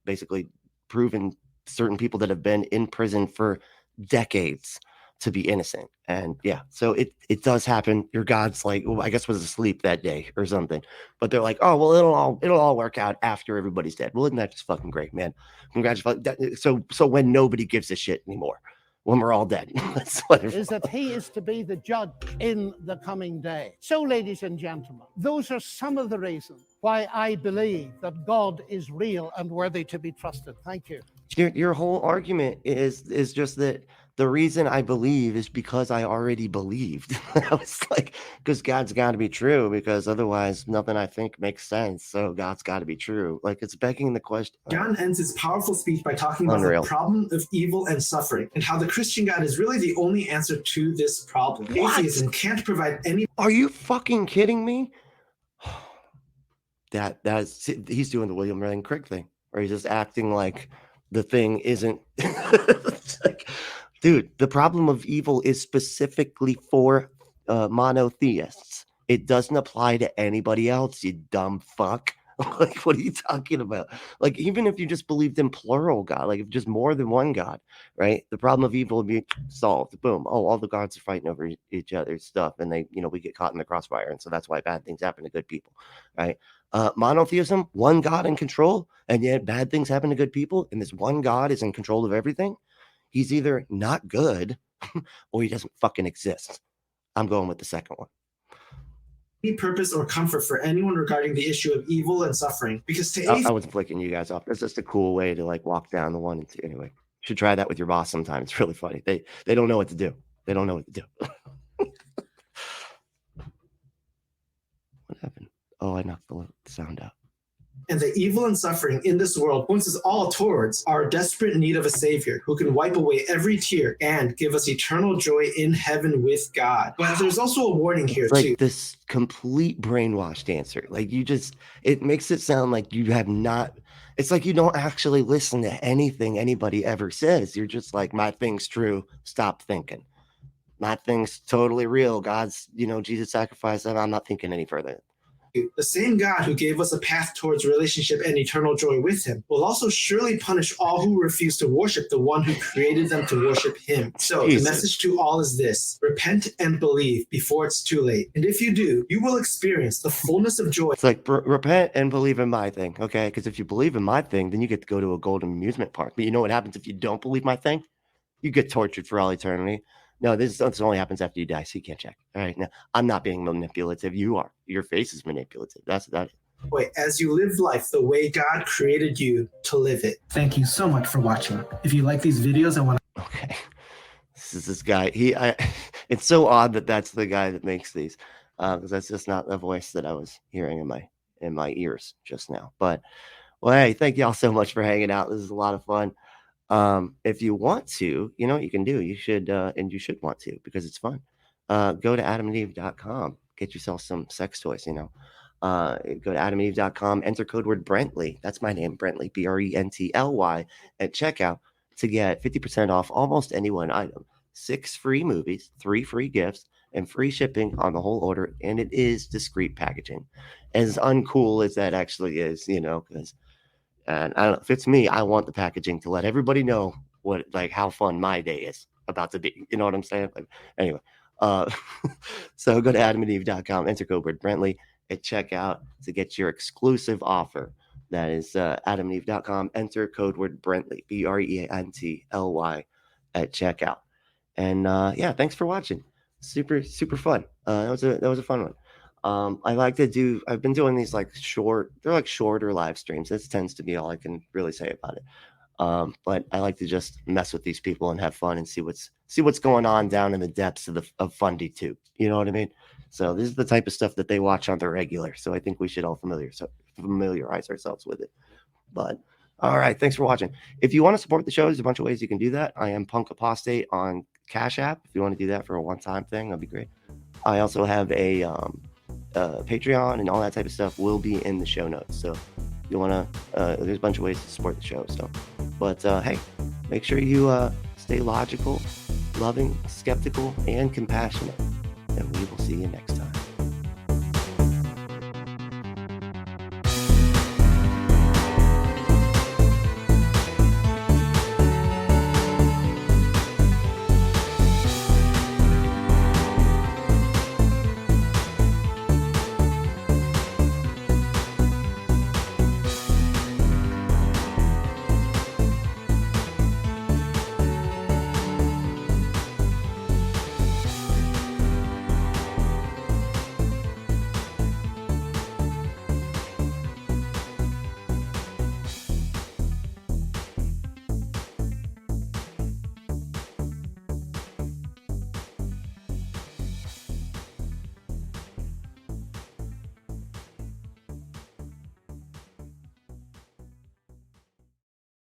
basically proven certain people that have been in prison for decades to be innocent. And yeah, so it does happen. Your God's like, well, I guess was asleep that day or something, but they're like, oh, well, it'll all work out after everybody's dead. Well, isn't that just fucking great, man? Congratulations. So when nobody gives a shit anymore, when we're all dead, is that he is to be the judge in the coming day. So, ladies and gentlemen, those are some of the reasons why I believe that God is real and worthy to be trusted. Thank you. Your whole argument is just that the reason I believe is because I already believed. I was like, because God's got to be true, because otherwise nothing I think makes sense. So God's got to be true. Like, it's begging the question. John ends his powerful speech by talking about Unreal. the problem of evil and suffering and how the Christian God is really the only answer to this problem. What? Atheism can't provide any. Are you fucking kidding me? That's he's doing the William Lane Craig thing, where he's just acting like the thing isn't. It's like, dude, the problem of evil is specifically for monotheists. It doesn't apply to anybody else, you dumb fuck. Like, what are you talking about? Like, even if you just believed in plural God, like if just more than one God, right? The problem of evil would be solved. Boom. Oh, all the gods are fighting over each other's stuff, and they, we get caught in the crossfire, and so that's why bad things happen to good people, right? Monotheism, one God in control, and yet bad things happen to good people, and this one God is in control of everything. He's either not good or he doesn't fucking exist. I'm going with the second one. Purpose or comfort for anyone regarding the issue of evil and suffering, because to I wasn't flicking you guys off. That's just a cool way to like walk down the 1 and 2. Anyway, you should try that with your boss sometime. It's really funny. They don't know what to do. They don't know what to do. What happened? Oh, I knocked the sound out. And the evil and suffering in this world points us all towards our desperate need of a savior who can wipe away every tear and give us eternal joy in heaven with God. But there's also a warning here, like too. This complete brainwashed answer. Like, it makes it sound like you have not, it's like you don't actually listen to anything anybody ever says. You're just like, my thing's true. Stop thinking. My thing's totally real. God's, Jesus sacrificed, and I'm not thinking any further. The same God who gave us a path towards relationship and eternal joy with him will also surely punish all who refuse to worship the one who created them to worship him. So Jesus. The message to all is this: repent and believe before it's too late. And if you do, you will experience the fullness of joy. It's like, repent and believe in my thing, okay? Because if you believe in my thing, then you get to go to a golden amusement park. But you know what happens if you don't believe my thing? You get tortured for all eternity. No, this only happens after you die, so you can't check. All right, now I'm not being manipulative. You are. Your face is manipulative. That's that. Wait, as you live life the way God created you to live it. Thank you so much for watching. If you like these videos, I want to. Okay, this guy. It's so odd that that's the guy that makes these, because that's just not the voice that I was hearing in my ears just now. But well, hey, thank y'all so much for hanging out. This is a lot of fun. If you want to, you know what you can do. You should, and you should want to, because it's fun. Go to adamandeve.com, get yourself some sex toys. Go to adamandeve.com, enter code word Brently. That's my name, Brently, Brently, at checkout to get 50% off almost any one item, 6 free movies, 3 free gifts, and free shipping on the whole order. And it is discreet packaging, as uncool as that actually is, because. And I don't know, if it's me, I want the packaging to let everybody know how fun my day is about to be. You know what I'm saying? Anyway, so go to adamandeve.com, enter code word Brently at checkout to get your exclusive offer. That is adamandeve.com, enter code word Brently, Brently at checkout. And yeah, thanks for watching. Super, super fun. That was a fun one. I've been doing these they're shorter live streams. This tends to be all I can really say about it. But I like to just mess with these people and have fun and see what's going on down in the depths of Fundy too. You know what I mean? So this is the type of stuff that they watch on the regular. So I think we should all familiarize ourselves with it. But all right, thanks for watching. If you want to support the show, there's a bunch of ways you can do that. I am Punk Apostate on Cash App. If you want to do that for a one-time thing, that'd be great. I also have a Patreon, and all that type of stuff will be in the show notes. So you want to, there's a bunch of ways to support the show. So, but hey, make sure you stay logical, loving, skeptical, and compassionate. And we will see you next time.